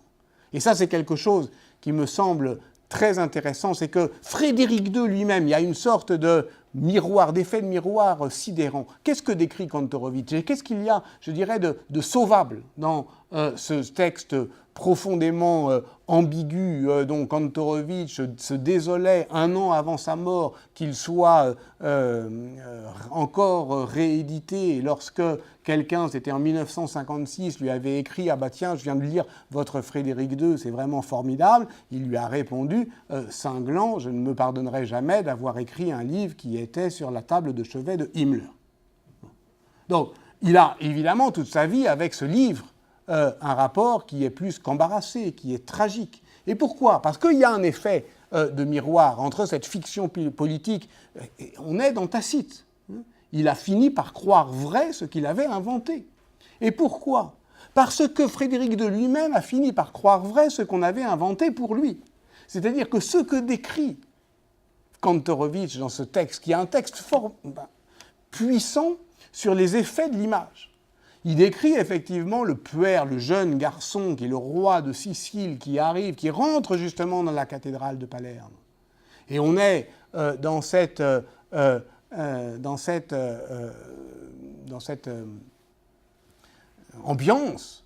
Et ça, c'est quelque chose qui me semble très intéressant, c'est que Frédéric II lui-même, il y a une sorte de miroir, d'effet de miroir sidérant. Qu'est-ce que décrit Kantorowicz et qu'est-ce qu'il y a, je dirais, de sauvable dans ce texte profondément ambigu dont Kantorowicz se désolait un an avant sa mort qu'il soit encore réédité lorsque quelqu'un, c'était en 1956, lui avait écrit « Ah bah tiens, je viens de lire votre Frédéric II, c'est vraiment formidable ». Il lui a répondu « Cinglant, je ne me pardonnerai jamais d'avoir écrit un livre qui était sur la table de chevet de Himmler ». Donc, il a évidemment toute sa vie avec ce livre un rapport qui est plus qu'embarrassé, qui est tragique. Et pourquoi ? Parce qu'il y a un effet de miroir entre cette fiction politique, et on est dans Tacite. Il a fini par croire vrai ce qu'il avait inventé. Et pourquoi ? Parce que Frédéric II lui-même a fini par croire vrai ce qu'on avait inventé pour lui. C'est-à-dire que ce que décrit Kantorowicz dans ce texte, qui est un texte fort puissant sur les effets de l'image. Il décrit effectivement le puer, le jeune garçon qui est le roi de Sicile, qui arrive, qui rentre justement dans la cathédrale de Palerme. Et on est dans cette ambiance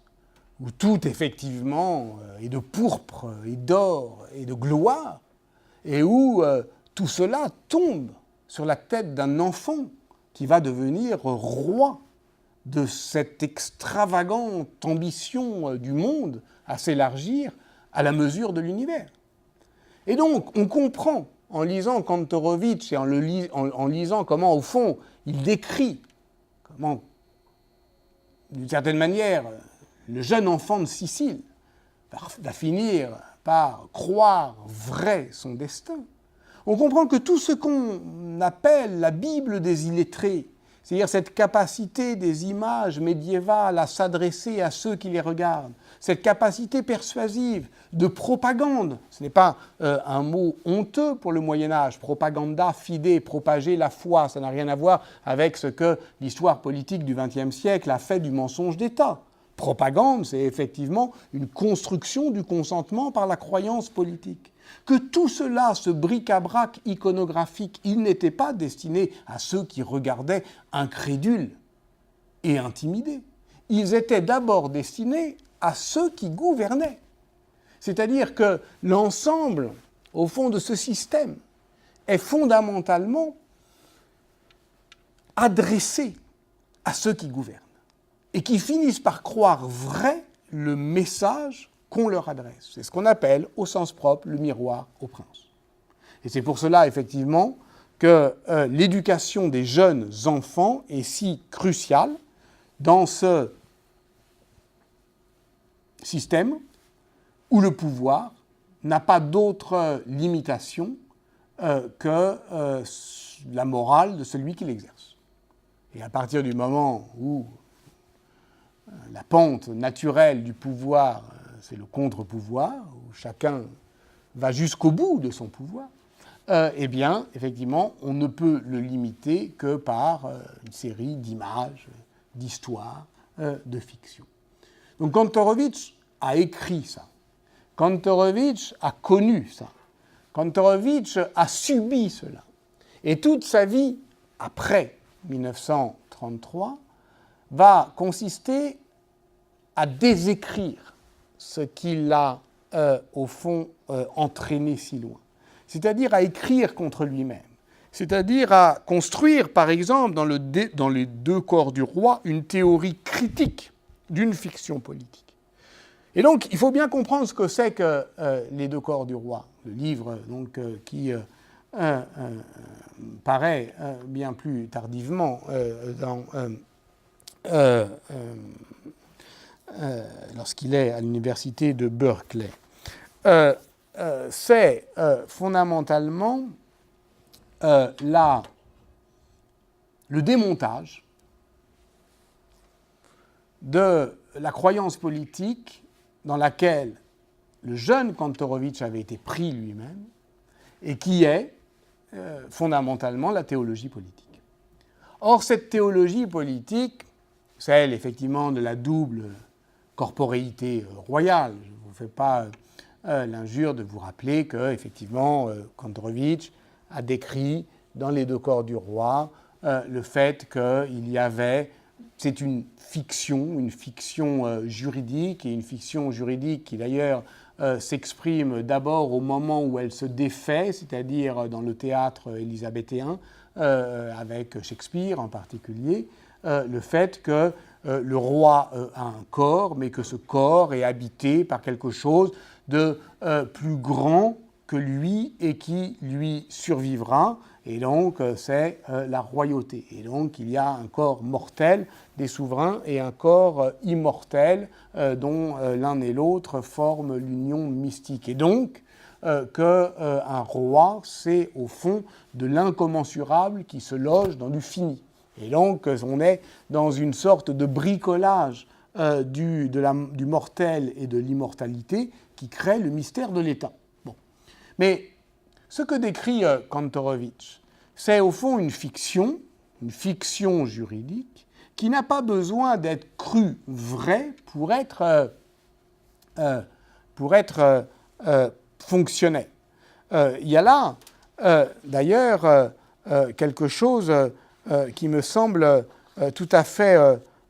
où tout effectivement est de pourpre et d'or et de gloire, et où tout cela tombe sur la tête d'un enfant qui va devenir roi de cette extravagante ambition du monde à s'élargir à la mesure de l'univers. Et donc, on comprend, en lisant Kantorowicz et en lisant comment, au fond, il décrit comment, d'une certaine manière, le jeune enfant de Sicile va finir par croire vrai son destin. On comprend que tout ce qu'on appelle la Bible des illettrés, c'est-à-dire cette capacité des images médiévales à s'adresser à ceux qui les regardent, cette capacité persuasive de propagande, ce n'est pas un mot honteux pour le Moyen-Âge, propaganda, fide, propager la foi, ça n'a rien à voir avec ce que l'histoire politique du XXe siècle a fait du mensonge d'État. Propagande, c'est effectivement une construction du consentement par la croyance politique. Que tout cela, ce bric-à-brac iconographique, il n'était pas destiné à ceux qui regardaient incrédules et intimidés. Ils étaient d'abord destinés à ceux qui gouvernaient. C'est-à-dire que l'ensemble, au fond, de ce système est fondamentalement adressé à ceux qui gouvernent et qui finissent par croire vrai le message qu'on leur adresse. C'est ce qu'on appelle, au sens propre, le miroir au prince. Et c'est pour cela, effectivement, que l'éducation des jeunes enfants est si cruciale dans ce système où le pouvoir n'a pas d'autre limitation que la morale de celui qui l'exerce. Et à partir du moment où la pente naturelle du pouvoir, c'est le contre-pouvoir, où chacun va jusqu'au bout de son pouvoir, eh bien, effectivement, on ne peut le limiter que par une série d'images, d'histoires, de fiction. Donc Kantorowicz a écrit ça. Kantorowicz a connu ça. Kantorowicz a subi cela. Et toute sa vie, après 1933, va consister à désécrire ce qui l'a, au fond, entraîné si loin. C'est-à-dire à écrire contre lui-même. C'est-à-dire à construire, par exemple, dans les deux corps du roi, une théorie critique d'une fiction politique. Et donc, il faut bien comprendre ce que c'est que les deux corps du roi, le livre donc, qui paraît bien plus tardivement lorsqu'il est à l'université de Berkeley. C'est fondamentalement le démontage de la croyance politique dans laquelle le jeune Kantorowicz avait été pris lui-même et qui est fondamentalement la théologie politique. Or, cette théologie politique, celle effectivement de la double corporéité royale, je ne vous fais pas l'injure de vous rappeler que effectivement Kantorowicz a décrit dans les deux corps du roi le fait qu'il y avait, c'est une fiction juridique, et une fiction juridique qui d'ailleurs s'exprime d'abord au moment où elle se défait, c'est-à-dire dans le théâtre élisabéthéen, avec Shakespeare en particulier, le fait que le roi a un corps, mais que ce corps est habité par quelque chose de plus grand que lui et qui lui survivra. Et donc, c'est la royauté. Et donc, il y a un corps mortel des souverains et un corps immortel dont l'un et l'autre forment l'union mystique. Et donc, qu'un roi, c'est au fond de l'incommensurable qui se loge dans du fini. Et donc, on est dans une sorte de bricolage du mortel et de l'immortalité qui crée le mystère de l'État. Bon. Mais ce que décrit Kantorowicz, c'est au fond une fiction juridique, qui n'a pas besoin d'être crue vraie pour être fonctionnelle. Il y a là d'ailleurs quelque chose qui me semble tout à fait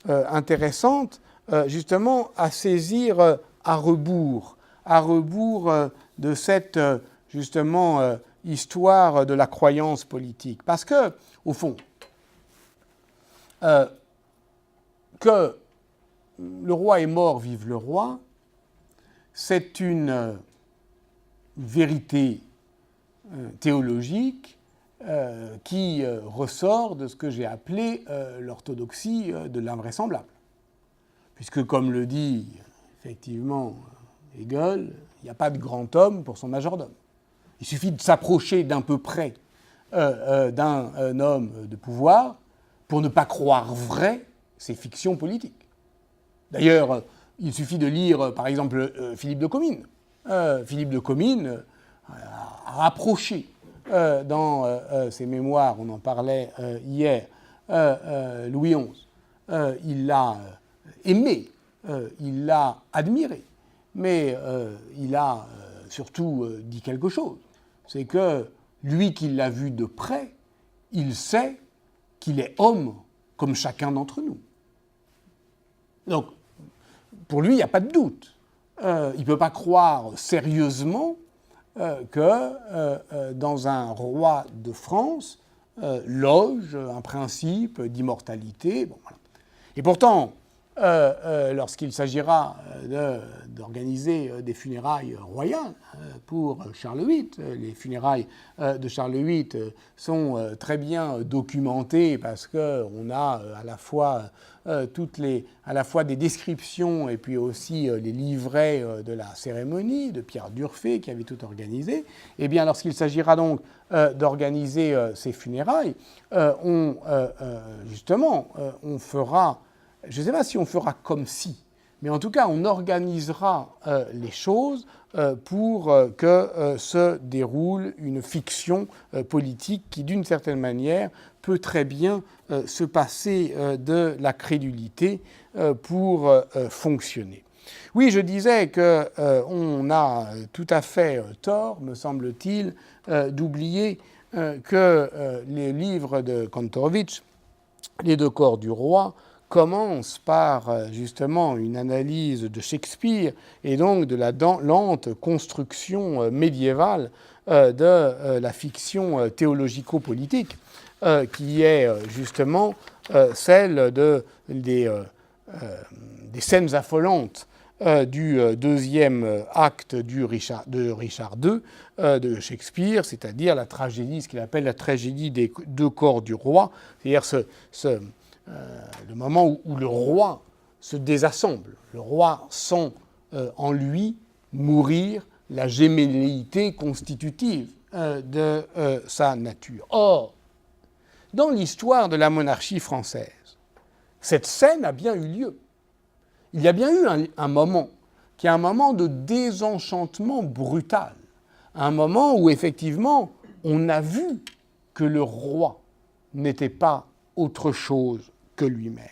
intéressante, justement à saisir à rebours de cette justement histoire de la croyance politique. Parce que, au fond, que le roi est mort, vive le roi, c'est une vérité théologique qui ressort de ce que j'ai appelé l'orthodoxie de l'invraisemblable. Puisque, comme le dit effectivement Hegel, il n'y a pas de grand homme pour son majordome. Il suffit de s'approcher d'un peu près d'un homme de pouvoir pour ne pas croire vrai ses fictions politiques. D'ailleurs, il suffit de lire, par exemple, Philippe de Comines. Philippe de Comines a rapproché dans ses mémoires, on en parlait hier, Louis XI. Il l'a aimé, il l'a admiré, mais il a surtout dit quelque chose. C'est que lui qui l'a vu de près, il sait qu'il est homme comme chacun d'entre nous. Donc, pour lui, il n'y a pas de doute. Il ne peut pas croire sérieusement que dans un roi de France loge un principe d'immortalité. Bon, voilà. Et pourtant, lorsqu'il s'agira d'organiser des funérailles royales pour Charles VIII, les funérailles de Charles VIII sont très bien documentées parce qu'on a à la fois des descriptions et puis aussi les livrets de la cérémonie de Pierre d'Urfé qui avait tout organisé. Et bien, lorsqu'il s'agira donc d'organiser ces funérailles, on fera, je ne sais pas si on fera comme si, mais en tout cas, on organisera les choses pour que se déroule une fiction politique qui, d'une certaine manière, peut très bien se passer de la crédulité pour fonctionner. Oui, je disais qu'on a tout à fait tort, me semble-t-il, d'oublier que les livres de Kantorowicz, Les deux corps du roi, commence par justement une analyse de Shakespeare et donc de la lente construction médiévale de la fiction théologico-politique qui est justement celle des scènes affolantes du deuxième acte de Richard II de Shakespeare, c'est-à-dire la tragédie, ce qu'il appelle la tragédie des deux corps du roi, c'est-à-dire le moment où le roi se désassemble. Le roi sent en lui mourir la gémelléité constitutive de sa nature. Or, dans l'histoire de la monarchie française, cette scène a bien eu lieu. Il y a bien eu un moment qui est un moment de désenchantement brutal, un moment où effectivement on a vu que le roi n'était pas autre chose que lui-même.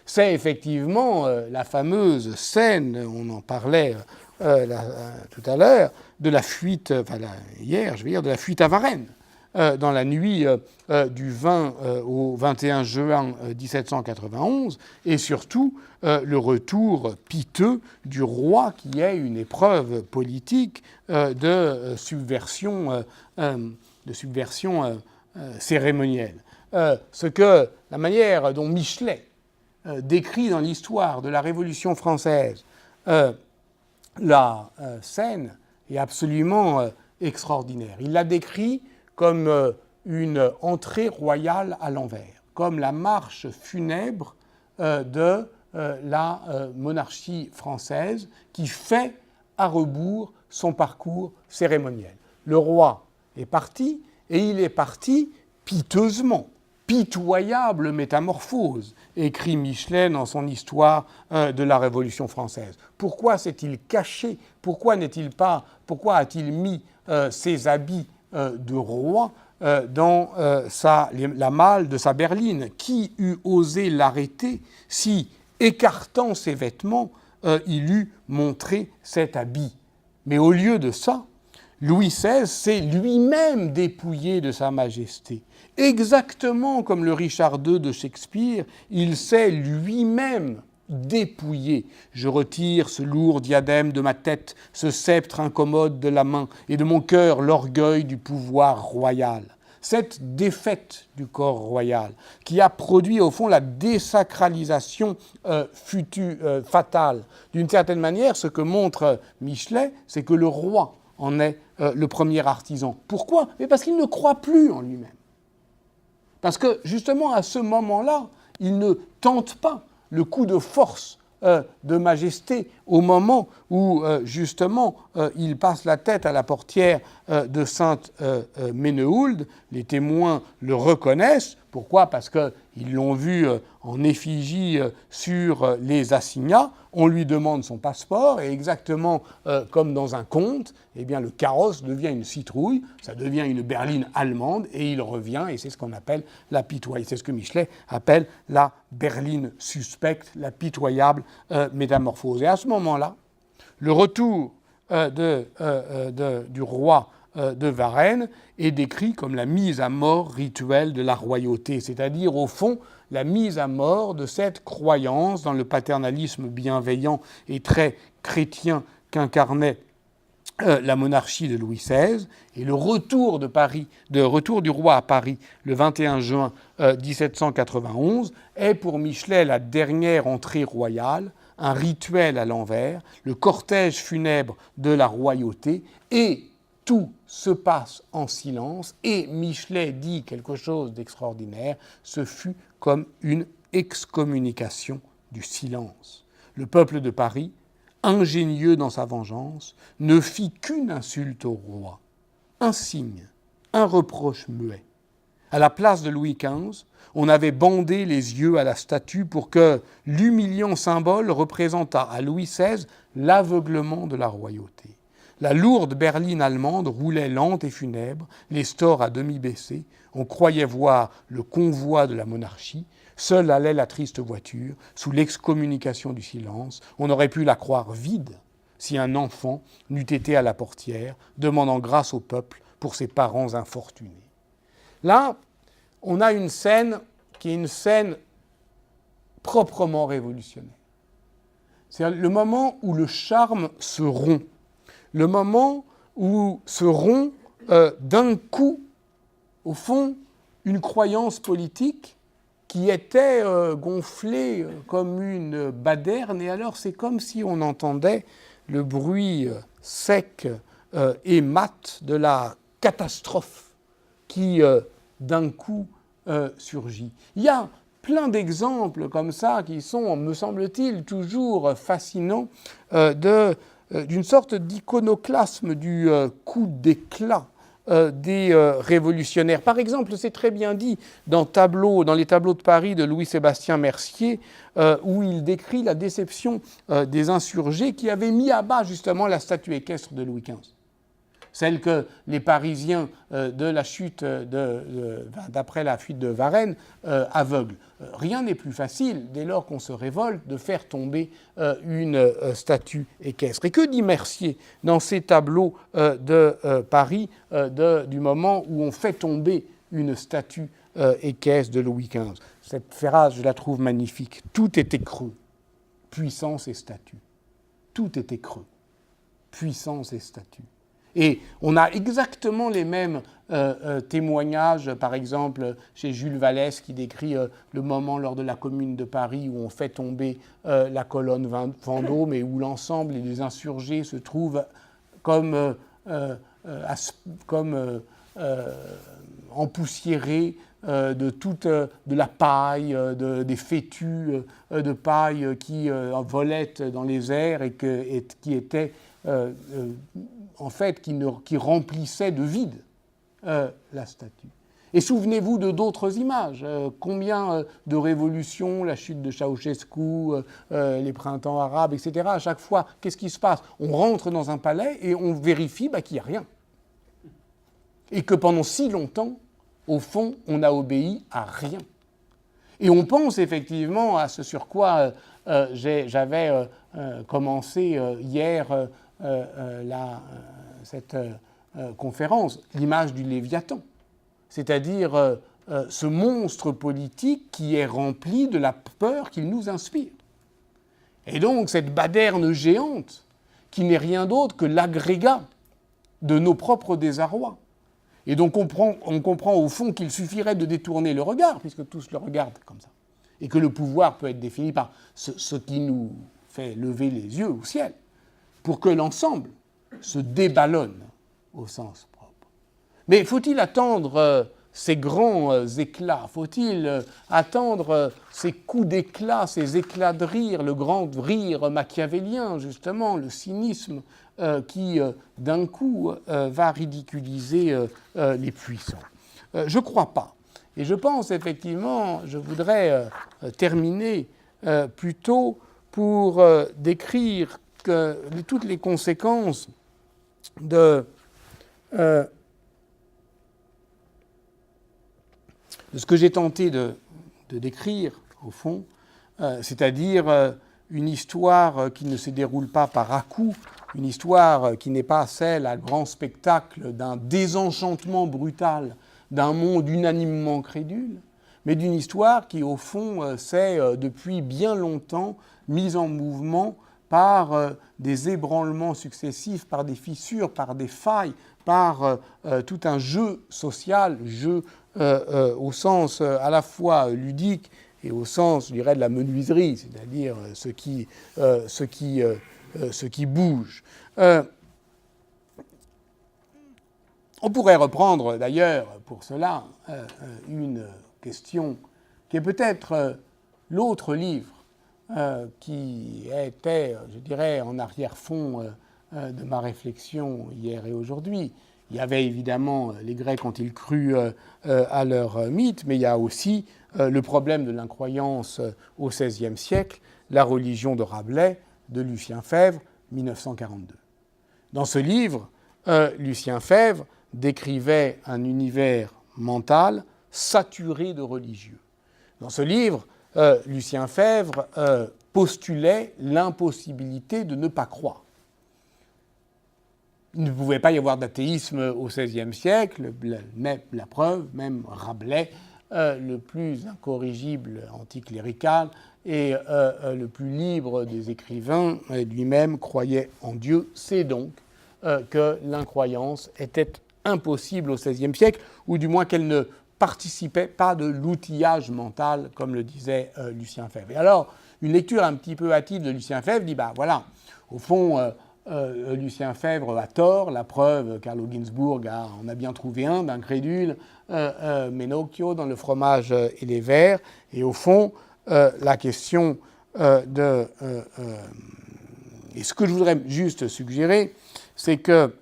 C'est effectivement la fameuse scène, on en parlait tout à l'heure, de la fuite, de la fuite à Varennes, dans la nuit du 20 au 21 juin 1791, et surtout le retour piteux du roi, qui est une épreuve politique de subversion cérémonielle. La manière dont Michelet décrit dans l'histoire de la Révolution française la scène est absolument extraordinaire. Il la décrit comme une entrée royale à l'envers, comme la marche funèbre de la monarchie française qui fait à rebours son parcours cérémoniel. Le roi est parti, et il est parti piteusement. Pitoyable métamorphose, écrit Michelet dans son histoire de la Révolution française. Pourquoi s'est-il caché ? Pourquoi a-t-il mis ses habits de roi dans la malle de sa berline ? Qui eût osé l'arrêter si, écartant ses vêtements, il eût montré cet habit ? Mais au lieu de ça, Louis XVI s'est lui-même dépouillé de sa majesté. Exactement comme le Richard II de Shakespeare, il s'est lui-même dépouillé. Je retire ce lourd diadème de ma tête, ce sceptre incommode de la main, et de mon cœur l'orgueil du pouvoir royal. Cette défaite du corps royal, qui a produit au fond la désacralisation fatale. D'une certaine manière, ce que montre Michelet, c'est que le roi en est le premier artisan. Pourquoi ? Mais parce qu'il ne croit plus en lui-même. Parce que, justement, à ce moment-là, il ne tente pas le coup de force de majesté au moment où, justement, il passe la tête à la portière de Sainte-Ménéhould. Les témoins le reconnaissent. Pourquoi ? Parce qu'ils l'ont vu en effigie sur les assignats. On lui demande son passeport et exactement comme dans un conte, eh bien, le carrosse devient une citrouille, ça devient une berline allemande et il revient, et c'est ce qu'on appelle la pitoyable. C'est ce que Michelet appelle la berline suspecte, la pitoyable métamorphose. Et à ce moment-là, le retour du roi de Varennes est décrit comme la mise à mort rituelle de la royauté, c'est-à-dire au fond la mise à mort de cette croyance dans le paternalisme bienveillant et très chrétien qu'incarnait la monarchie de Louis XVI, et le retour du roi à Paris le 21 juin 1791 est pour Michelet la dernière entrée royale, un rituel à l'envers, le cortège funèbre de la royauté, et tout se passe en silence, et Michelet dit quelque chose d'extraordinaire, ce fut comme une excommunication du silence. Le peuple de Paris, ingénieux dans sa vengeance, ne fit qu'une insulte au roi, un signe, un reproche muet. À la place de Louis XV, on avait bandé les yeux à la statue pour que l'humiliant symbole représentât à Louis XVI l'aveuglement de la royauté. La lourde berline allemande roulait lente et funèbre, les stores à demi baissés. On croyait voir le convoi de la monarchie. Seule allait la triste voiture, sous l'excommunication du silence. On aurait pu la croire vide si un enfant n'eût été à la portière, demandant grâce au peuple pour ses parents infortunés. Là, on a une scène qui est une scène proprement révolutionnaire. C'est le moment où le charme se rompt. Le moment où se rompt d'un coup, au fond, une croyance politique qui était gonflée comme une baderne. Et alors, c'est comme si on entendait le bruit sec et mat de la catastrophe qui, d'un coup, surgit. Il y a plein d'exemples comme ça qui sont, me semble-t-il, toujours fascinants d'une sorte d'iconoclasme du coup d'éclat des révolutionnaires. Par exemple, c'est très bien dit dans les tableaux de Paris de Louis-Sébastien Mercier, où il décrit la déception des insurgés qui avaient mis à bas justement la statue équestre de Louis XV. Celle que les Parisiens de la chute d'après la fuite de Varennes aveuglent. Rien n'est plus facile, dès lors qu'on se révolte, de faire tomber une statue équestre. Et que dit Mercier dans ses tableaux de Paris du moment où on fait tomber une statue équestre de Louis XV? Cette phrase, je la trouve magnifique. Tout était creux, puissance et statue. Tout était creux, puissance et statue. Et on a exactement les mêmes témoignages, par exemple, chez Jules Vallès, qui décrit le moment lors de la Commune de Paris où on fait tomber la colonne Vendôme et où l'ensemble des insurgés se trouvent comme empoussiérés de la paille, des fétus de paille qui volaient dans les airs et qui étaient... en fait, qui remplissait de vide la statue. Et souvenez-vous de d'autres images. Combien de révolutions, la chute de Ceausescu, les printemps arabes, etc. À chaque fois, qu'est-ce qui se passe ? On rentre dans un palais et on vérifie qu'il n'y a rien. Et que pendant si longtemps, au fond, on n'a obéi à rien. Et on pense effectivement à ce sur quoi j'avais commencé hier cette conférence, l'image du Léviathan, c'est-à-dire ce monstre politique qui est rempli de la peur qu'il nous inspire. Et donc cette baderne géante qui n'est rien d'autre que l'agrégat de nos propres désarrois. Et donc on comprend au fond qu'il suffirait de détourner le regard, puisque tous le regardent comme ça, et que le pouvoir peut être défini par ce qui nous fait lever les yeux au ciel, pour que l'ensemble se déballonne au sens propre. Mais faut-il attendre ces grands éclats? Faut-il attendre ces coups d'éclat, ces éclats de rire, le grand rire machiavélien, justement, le cynisme qui, d'un coup, va ridiculiser les puissants? Je ne crois pas. Et je pense, effectivement, je voudrais terminer plutôt pour décrire toutes les conséquences de ce que j'ai tenté de décrire, au fond, c'est-à-dire une histoire qui ne se déroule pas par à-coups, une histoire qui n'est pas celle à grand spectacle d'un désenchantement brutal d'un monde unanimement crédule, mais d'une histoire qui, au fond, s'est depuis bien longtemps mise en mouvement par des ébranlements successifs, par des fissures, par des failles, par tout un jeu social, jeu au sens à la fois ludique et au sens, je dirais, de la menuiserie, c'est-à-dire ce qui bouge. On pourrait reprendre d'ailleurs pour cela une question qui est peut-être l'autre livre qui était, je dirais, en arrière-fond de ma réflexion hier et aujourd'hui. Il y avait évidemment les Grecs ont-ils cru à leur mythe, mais il y a aussi le problème de l'incroyance au XVIe siècle, la religion de Rabelais, de Lucien Febvre, 1942. Dans ce livre, Lucien Febvre décrivait un univers mental saturé de religieux. Dans ce livre, Lucien Febvre postulait l'impossibilité de ne pas croire. Il ne pouvait pas y avoir d'athéisme au XVIe siècle, la preuve, même Rabelais, le plus incorrigible anticlérical et le plus libre des écrivains, lui-même croyait en Dieu. C'est donc que l'incroyance était impossible au XVIe siècle, ou du moins qu'elle ne participait pas de l'outillage mental, comme le disait Lucien Febvre. Et alors, une lecture un petit peu hâtive de Lucien Febvre dit, voilà, au fond, Lucien Febvre a tort, la preuve, Carlo Ginzburg en a bien trouvé un, d'incrédule, Menocchio dans le fromage et les vers, et au fond, la question et ce que je voudrais juste suggérer, c'est que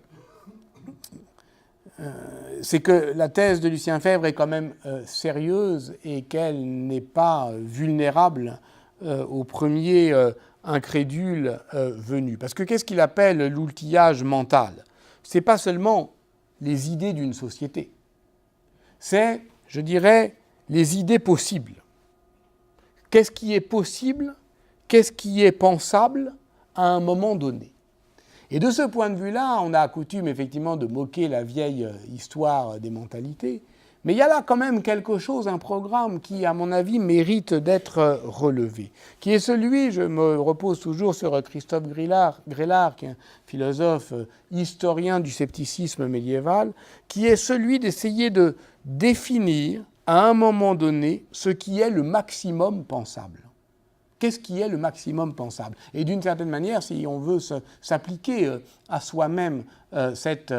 la thèse de Lucien Febvre est quand même sérieuse et qu'elle n'est pas vulnérable au premier incrédule venu. Parce que qu'est-ce qu'il appelle l'outillage mental? Ce n'est pas seulement les idées d'une société, c'est, je dirais, les idées possibles. Qu'est-ce qui est possible? Qu'est-ce qui est pensable à un moment donné? Et de ce point de vue-là, on a coutume effectivement de moquer la vieille histoire des mentalités, mais il y a là quand même quelque chose, un programme qui, à mon avis, mérite d'être relevé, qui est celui, je me repose toujours sur Christophe Grélard, qui est un philosophe historien du scepticisme médiéval, qui est celui d'essayer de définir à un moment donné ce qui est le maximum pensable. Qu'est-ce qui est le maximum pensable? Et d'une certaine manière, si on veut s'appliquer à soi-même cette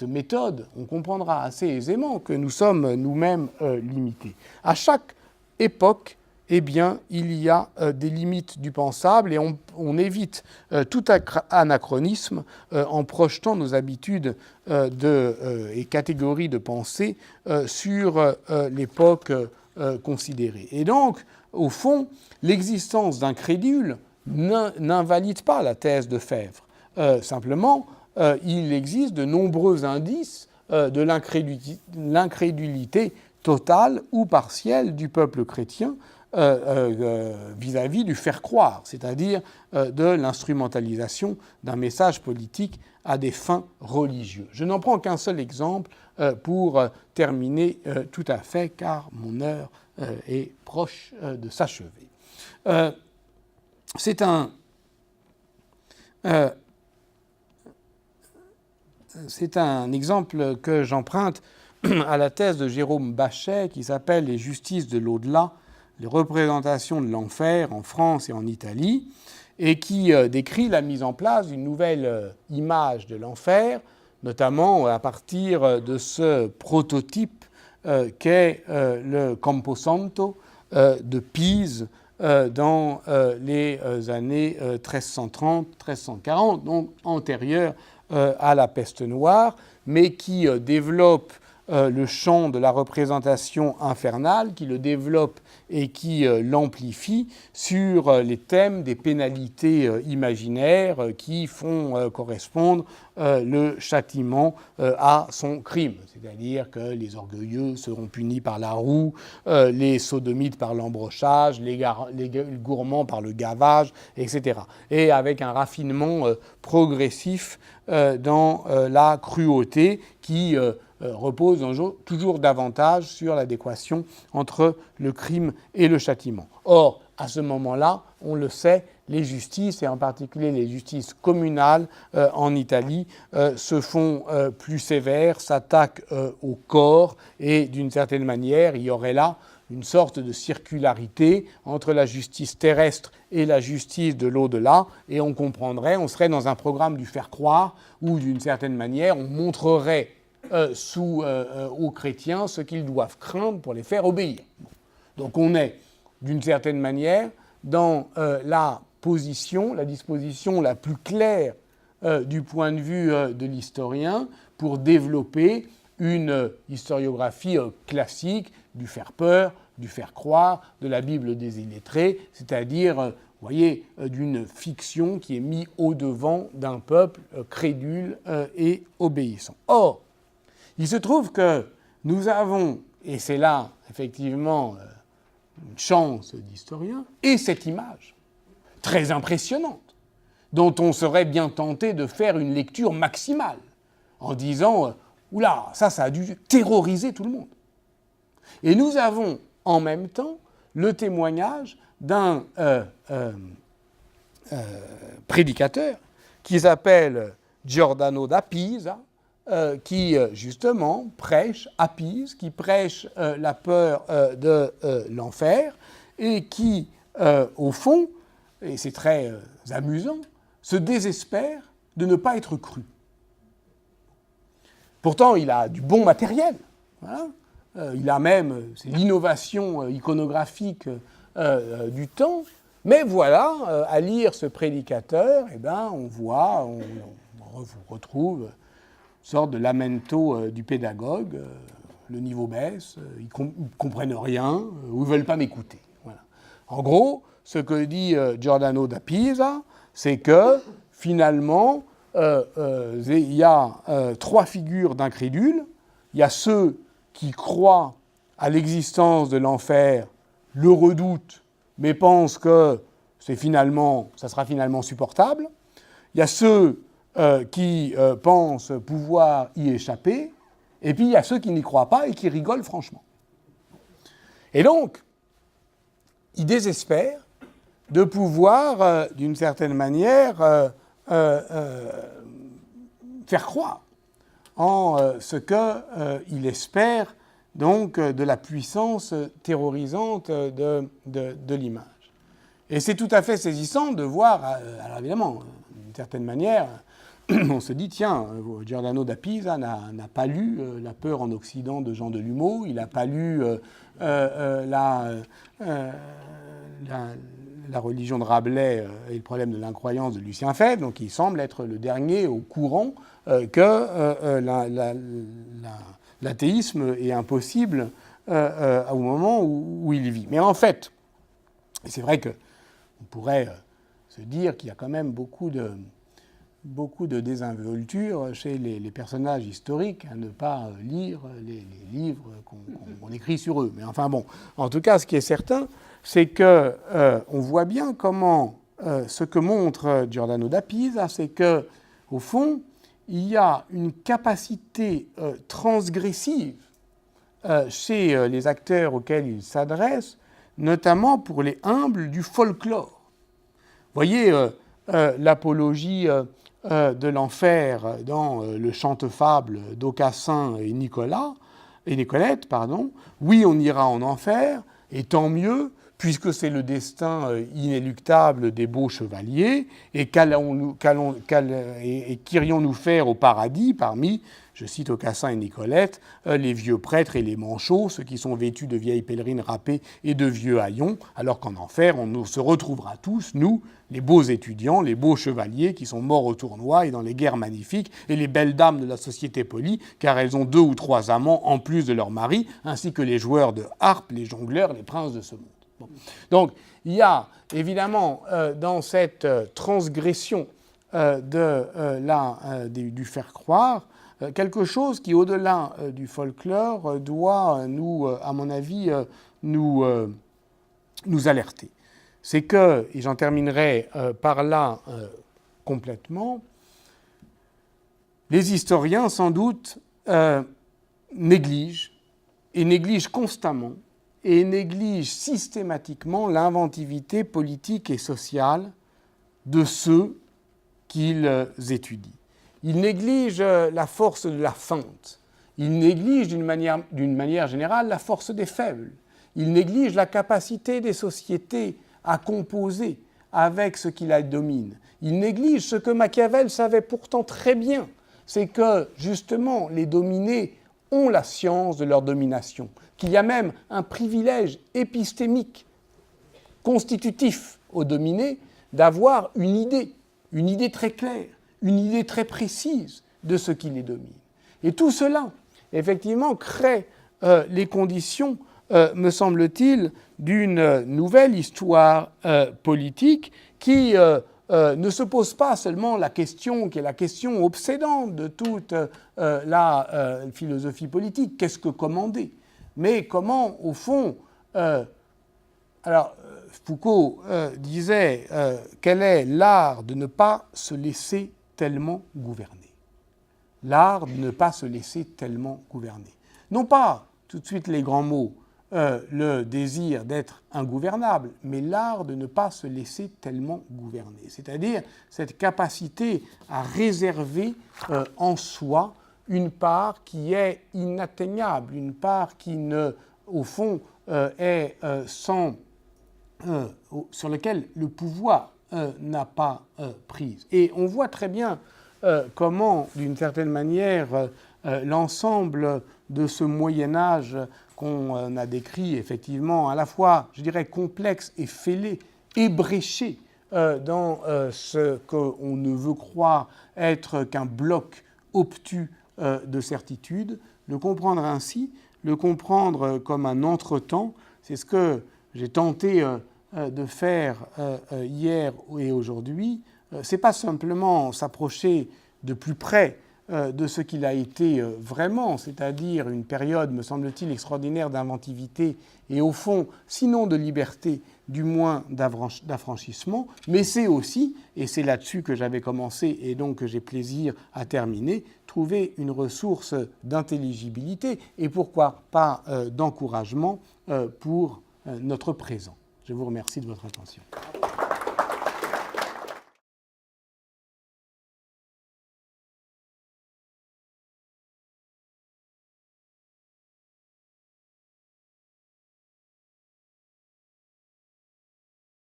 méthode, on comprendra assez aisément que nous sommes nous-mêmes limités. À chaque époque, eh bien, il y a des limites du pensable et on évite tout anachronisme en projetant nos habitudes et catégories de pensée sur l'époque considérée. Et donc, au fond, l'existence d'incrédules n'invalide pas la thèse de Febvre. Simplement, il existe de nombreux indices de l'incrédulité totale ou partielle du peuple chrétien vis-à-vis du faire croire, c'est-à-dire de l'instrumentalisation d'un message politique à des fins religieuses. Je n'en prends qu'un seul exemple pour terminer tout à fait, car mon heure est proche de s'achever. C'est un exemple que j'emprunte à la thèse de Jérôme Bachet qui s'appelle « Les justices de l'au-delà, les représentations de l'enfer en France et en Italie » et qui décrit la mise en place d'une nouvelle image de l'enfer, notamment à partir de ce prototype qu'est le Camposanto de Pise dans les années 1330-1340, donc antérieur à la peste noire, mais qui développe le champ de la représentation infernale, qui le développe et qui l'amplifie sur les thèmes des pénalités imaginaires qui font correspondre le châtiment à son crime. C'est-à-dire que les orgueilleux seront punis par la roue, les sodomites par l'embrochage, les gourmands par le gavage, etc. Et avec un raffinement progressif dans la cruauté qui repose toujours davantage sur l'adéquation entre le crime et le châtiment. Or, à ce moment-là, on le sait, les justices, et en particulier les justices communales en Italie, se font plus sévères, s'attaquent au corps, et d'une certaine manière, il y aurait là une sorte de circularité entre la justice terrestre et la justice de l'au-delà, et on serait dans un programme du faire croire, où d'une certaine manière, on montrerait aux chrétiens ce qu'ils doivent craindre pour les faire obéir. Donc on est, d'une certaine manière, dans la disposition la plus claire du point de vue de l'historien pour développer une historiographie classique du faire peur, du faire croire, de la Bible des illettrés, c'est-à-dire d'une fiction qui est mise au-devant d'un peuple crédule et obéissant. Or, il se trouve que nous avons, et c'est là effectivement une chance d'historien, et cette image très impressionnante, dont on serait bien tenté de faire une lecture maximale, en disant « Oula, ça a dû terroriser tout le monde ». Et nous avons en même temps le témoignage d'un prédicateur qui s'appelle Giordano da Pisa, qui justement prêche à Pise, qui prêche la peur de l'enfer, et qui, au fond, et c'est très amusant, se désespère de ne pas être cru. Pourtant, il a du bon matériel. Voilà. Il a même, c'est l'innovation iconographique du temps. Mais voilà, à lire ce prédicateur, eh ben, on retrouve une sorte de lamento du pédagogue. Le niveau baisse, ils ne comprennent rien, ou ils ne veulent pas m'écouter. Voilà. En gros, ce que dit Giordano da Pisa, c'est que finalement, il y a trois figures d'incrédules. Il y a ceux qui croient à l'existence de l'enfer, le redoutent, mais pensent que ça sera finalement supportable. Il y a ceux qui pensent pouvoir y échapper, et puis il y a ceux qui n'y croient pas et qui rigolent franchement. Et donc, ils désespèrent de pouvoir, d'une certaine manière, faire croire en ce qu'il espère donc de la puissance terrorisante de l'image. Et c'est tout à fait saisissant de voir, alors évidemment, d'une certaine manière, on se dit, tiens, Giordano da Pisa n'a pas lu La peur en Occident de Jean Delumeau, il n'a pas lu la religion de Rabelais et le problème de l'incroyance de Lucien Febvre, donc il semble être le dernier au courant que l'athéisme est impossible au moment où il vit. Mais en fait, c'est vrai qu'on pourrait se dire qu'il y a quand même beaucoup beaucoup de désinvolture chez les personnages historiques à ne pas lire les livres qu'on écrit sur eux. Mais enfin bon, en tout cas, ce qui est certain, c'est que on voit bien comment ce que montre Giordano da Pisa, c'est que au fond, il y a une capacité transgressive chez les acteurs auxquels il s'adresse, notamment pour les humbles du folklore. Vous voyez l'apologie de l'enfer dans le chante-fable d'Aucassin et Nicolette. Oui, on ira en enfer, et tant mieux, puisque c'est le destin inéluctable des beaux chevaliers, et qu'irions-nous faire au paradis parmi, je cite Aucassin et Nicolette, les vieux prêtres et les manchots, ceux qui sont vêtus de vieilles pèlerines râpées et de vieux haillons, alors qu'en enfer, on se retrouvera tous, nous, les beaux étudiants, les beaux chevaliers qui sont morts au tournoi et dans les guerres magnifiques, et les belles dames de la société polie, car elles ont 2 ou 3 amants en plus de leurs maris, ainsi que les joueurs de harpe, les jongleurs, les princes de ce monde. Bon. Donc, il y a évidemment dans cette transgression du faire croire quelque chose qui, au-delà du folklore, doit nous, à mon avis, nous alerter. C'est que, et j'en terminerai par là complètement, les historiens, sans doute, négligent constamment et négligent systématiquement l'inventivité politique et sociale de ceux qu'ils étudient. Ils négligent la force de la feinte. Ils négligent d'une manière générale la force des faibles. Ils négligent la capacité des sociétés à composer avec ce qui la domine. Ils négligent ce que Machiavel savait pourtant très bien, c'est que justement les dominés ont la science de leur domination, qu'il y a même un privilège épistémique constitutif aux dominés d'avoir une idée très claire, une idée très précise de ce qui les domine. Et tout cela, effectivement, crée les conditions, me semble-t-il, d'une nouvelle histoire politique qui ne se pose pas seulement la question qui est la question obsédante de toute la philosophie politique, qu'est-ce que commander, mais comment, au fond, Foucault disait quel est l'art de ne pas se laisser tellement gouverner. L'art de ne pas se laisser tellement gouverner. Non pas, tout de suite les grands mots, le désir d'être ingouvernable, mais l'art de ne pas se laisser tellement gouverner. C'est-à-dire cette capacité à réserver en soi une part qui est inatteignable, une part qui, au fond, est sur laquelle le pouvoir n'a pas prise. Et on voit très bien comment, d'une certaine manière, l'ensemble de ce Moyen-Âge qu'on a décrit effectivement à la fois, je dirais, complexe et fêlé, ébréché dans ce qu'on ne veut croire être qu'un bloc obtus de certitude, le comprendre ainsi, le comprendre comme un entretemps, c'est ce que j'ai tenté de faire hier et aujourd'hui. C'est pas simplement s'approcher de plus près de ce qu'il a été vraiment, c'est-à-dire une période, me semble-t-il, extraordinaire d'inventivité et au fond, sinon de liberté, du moins d'affranchissement, mais c'est aussi, et c'est là-dessus que j'avais commencé et donc que j'ai plaisir à terminer, trouver une ressource d'intelligibilité et pourquoi pas d'encouragement pour notre présent. Je vous remercie de votre attention.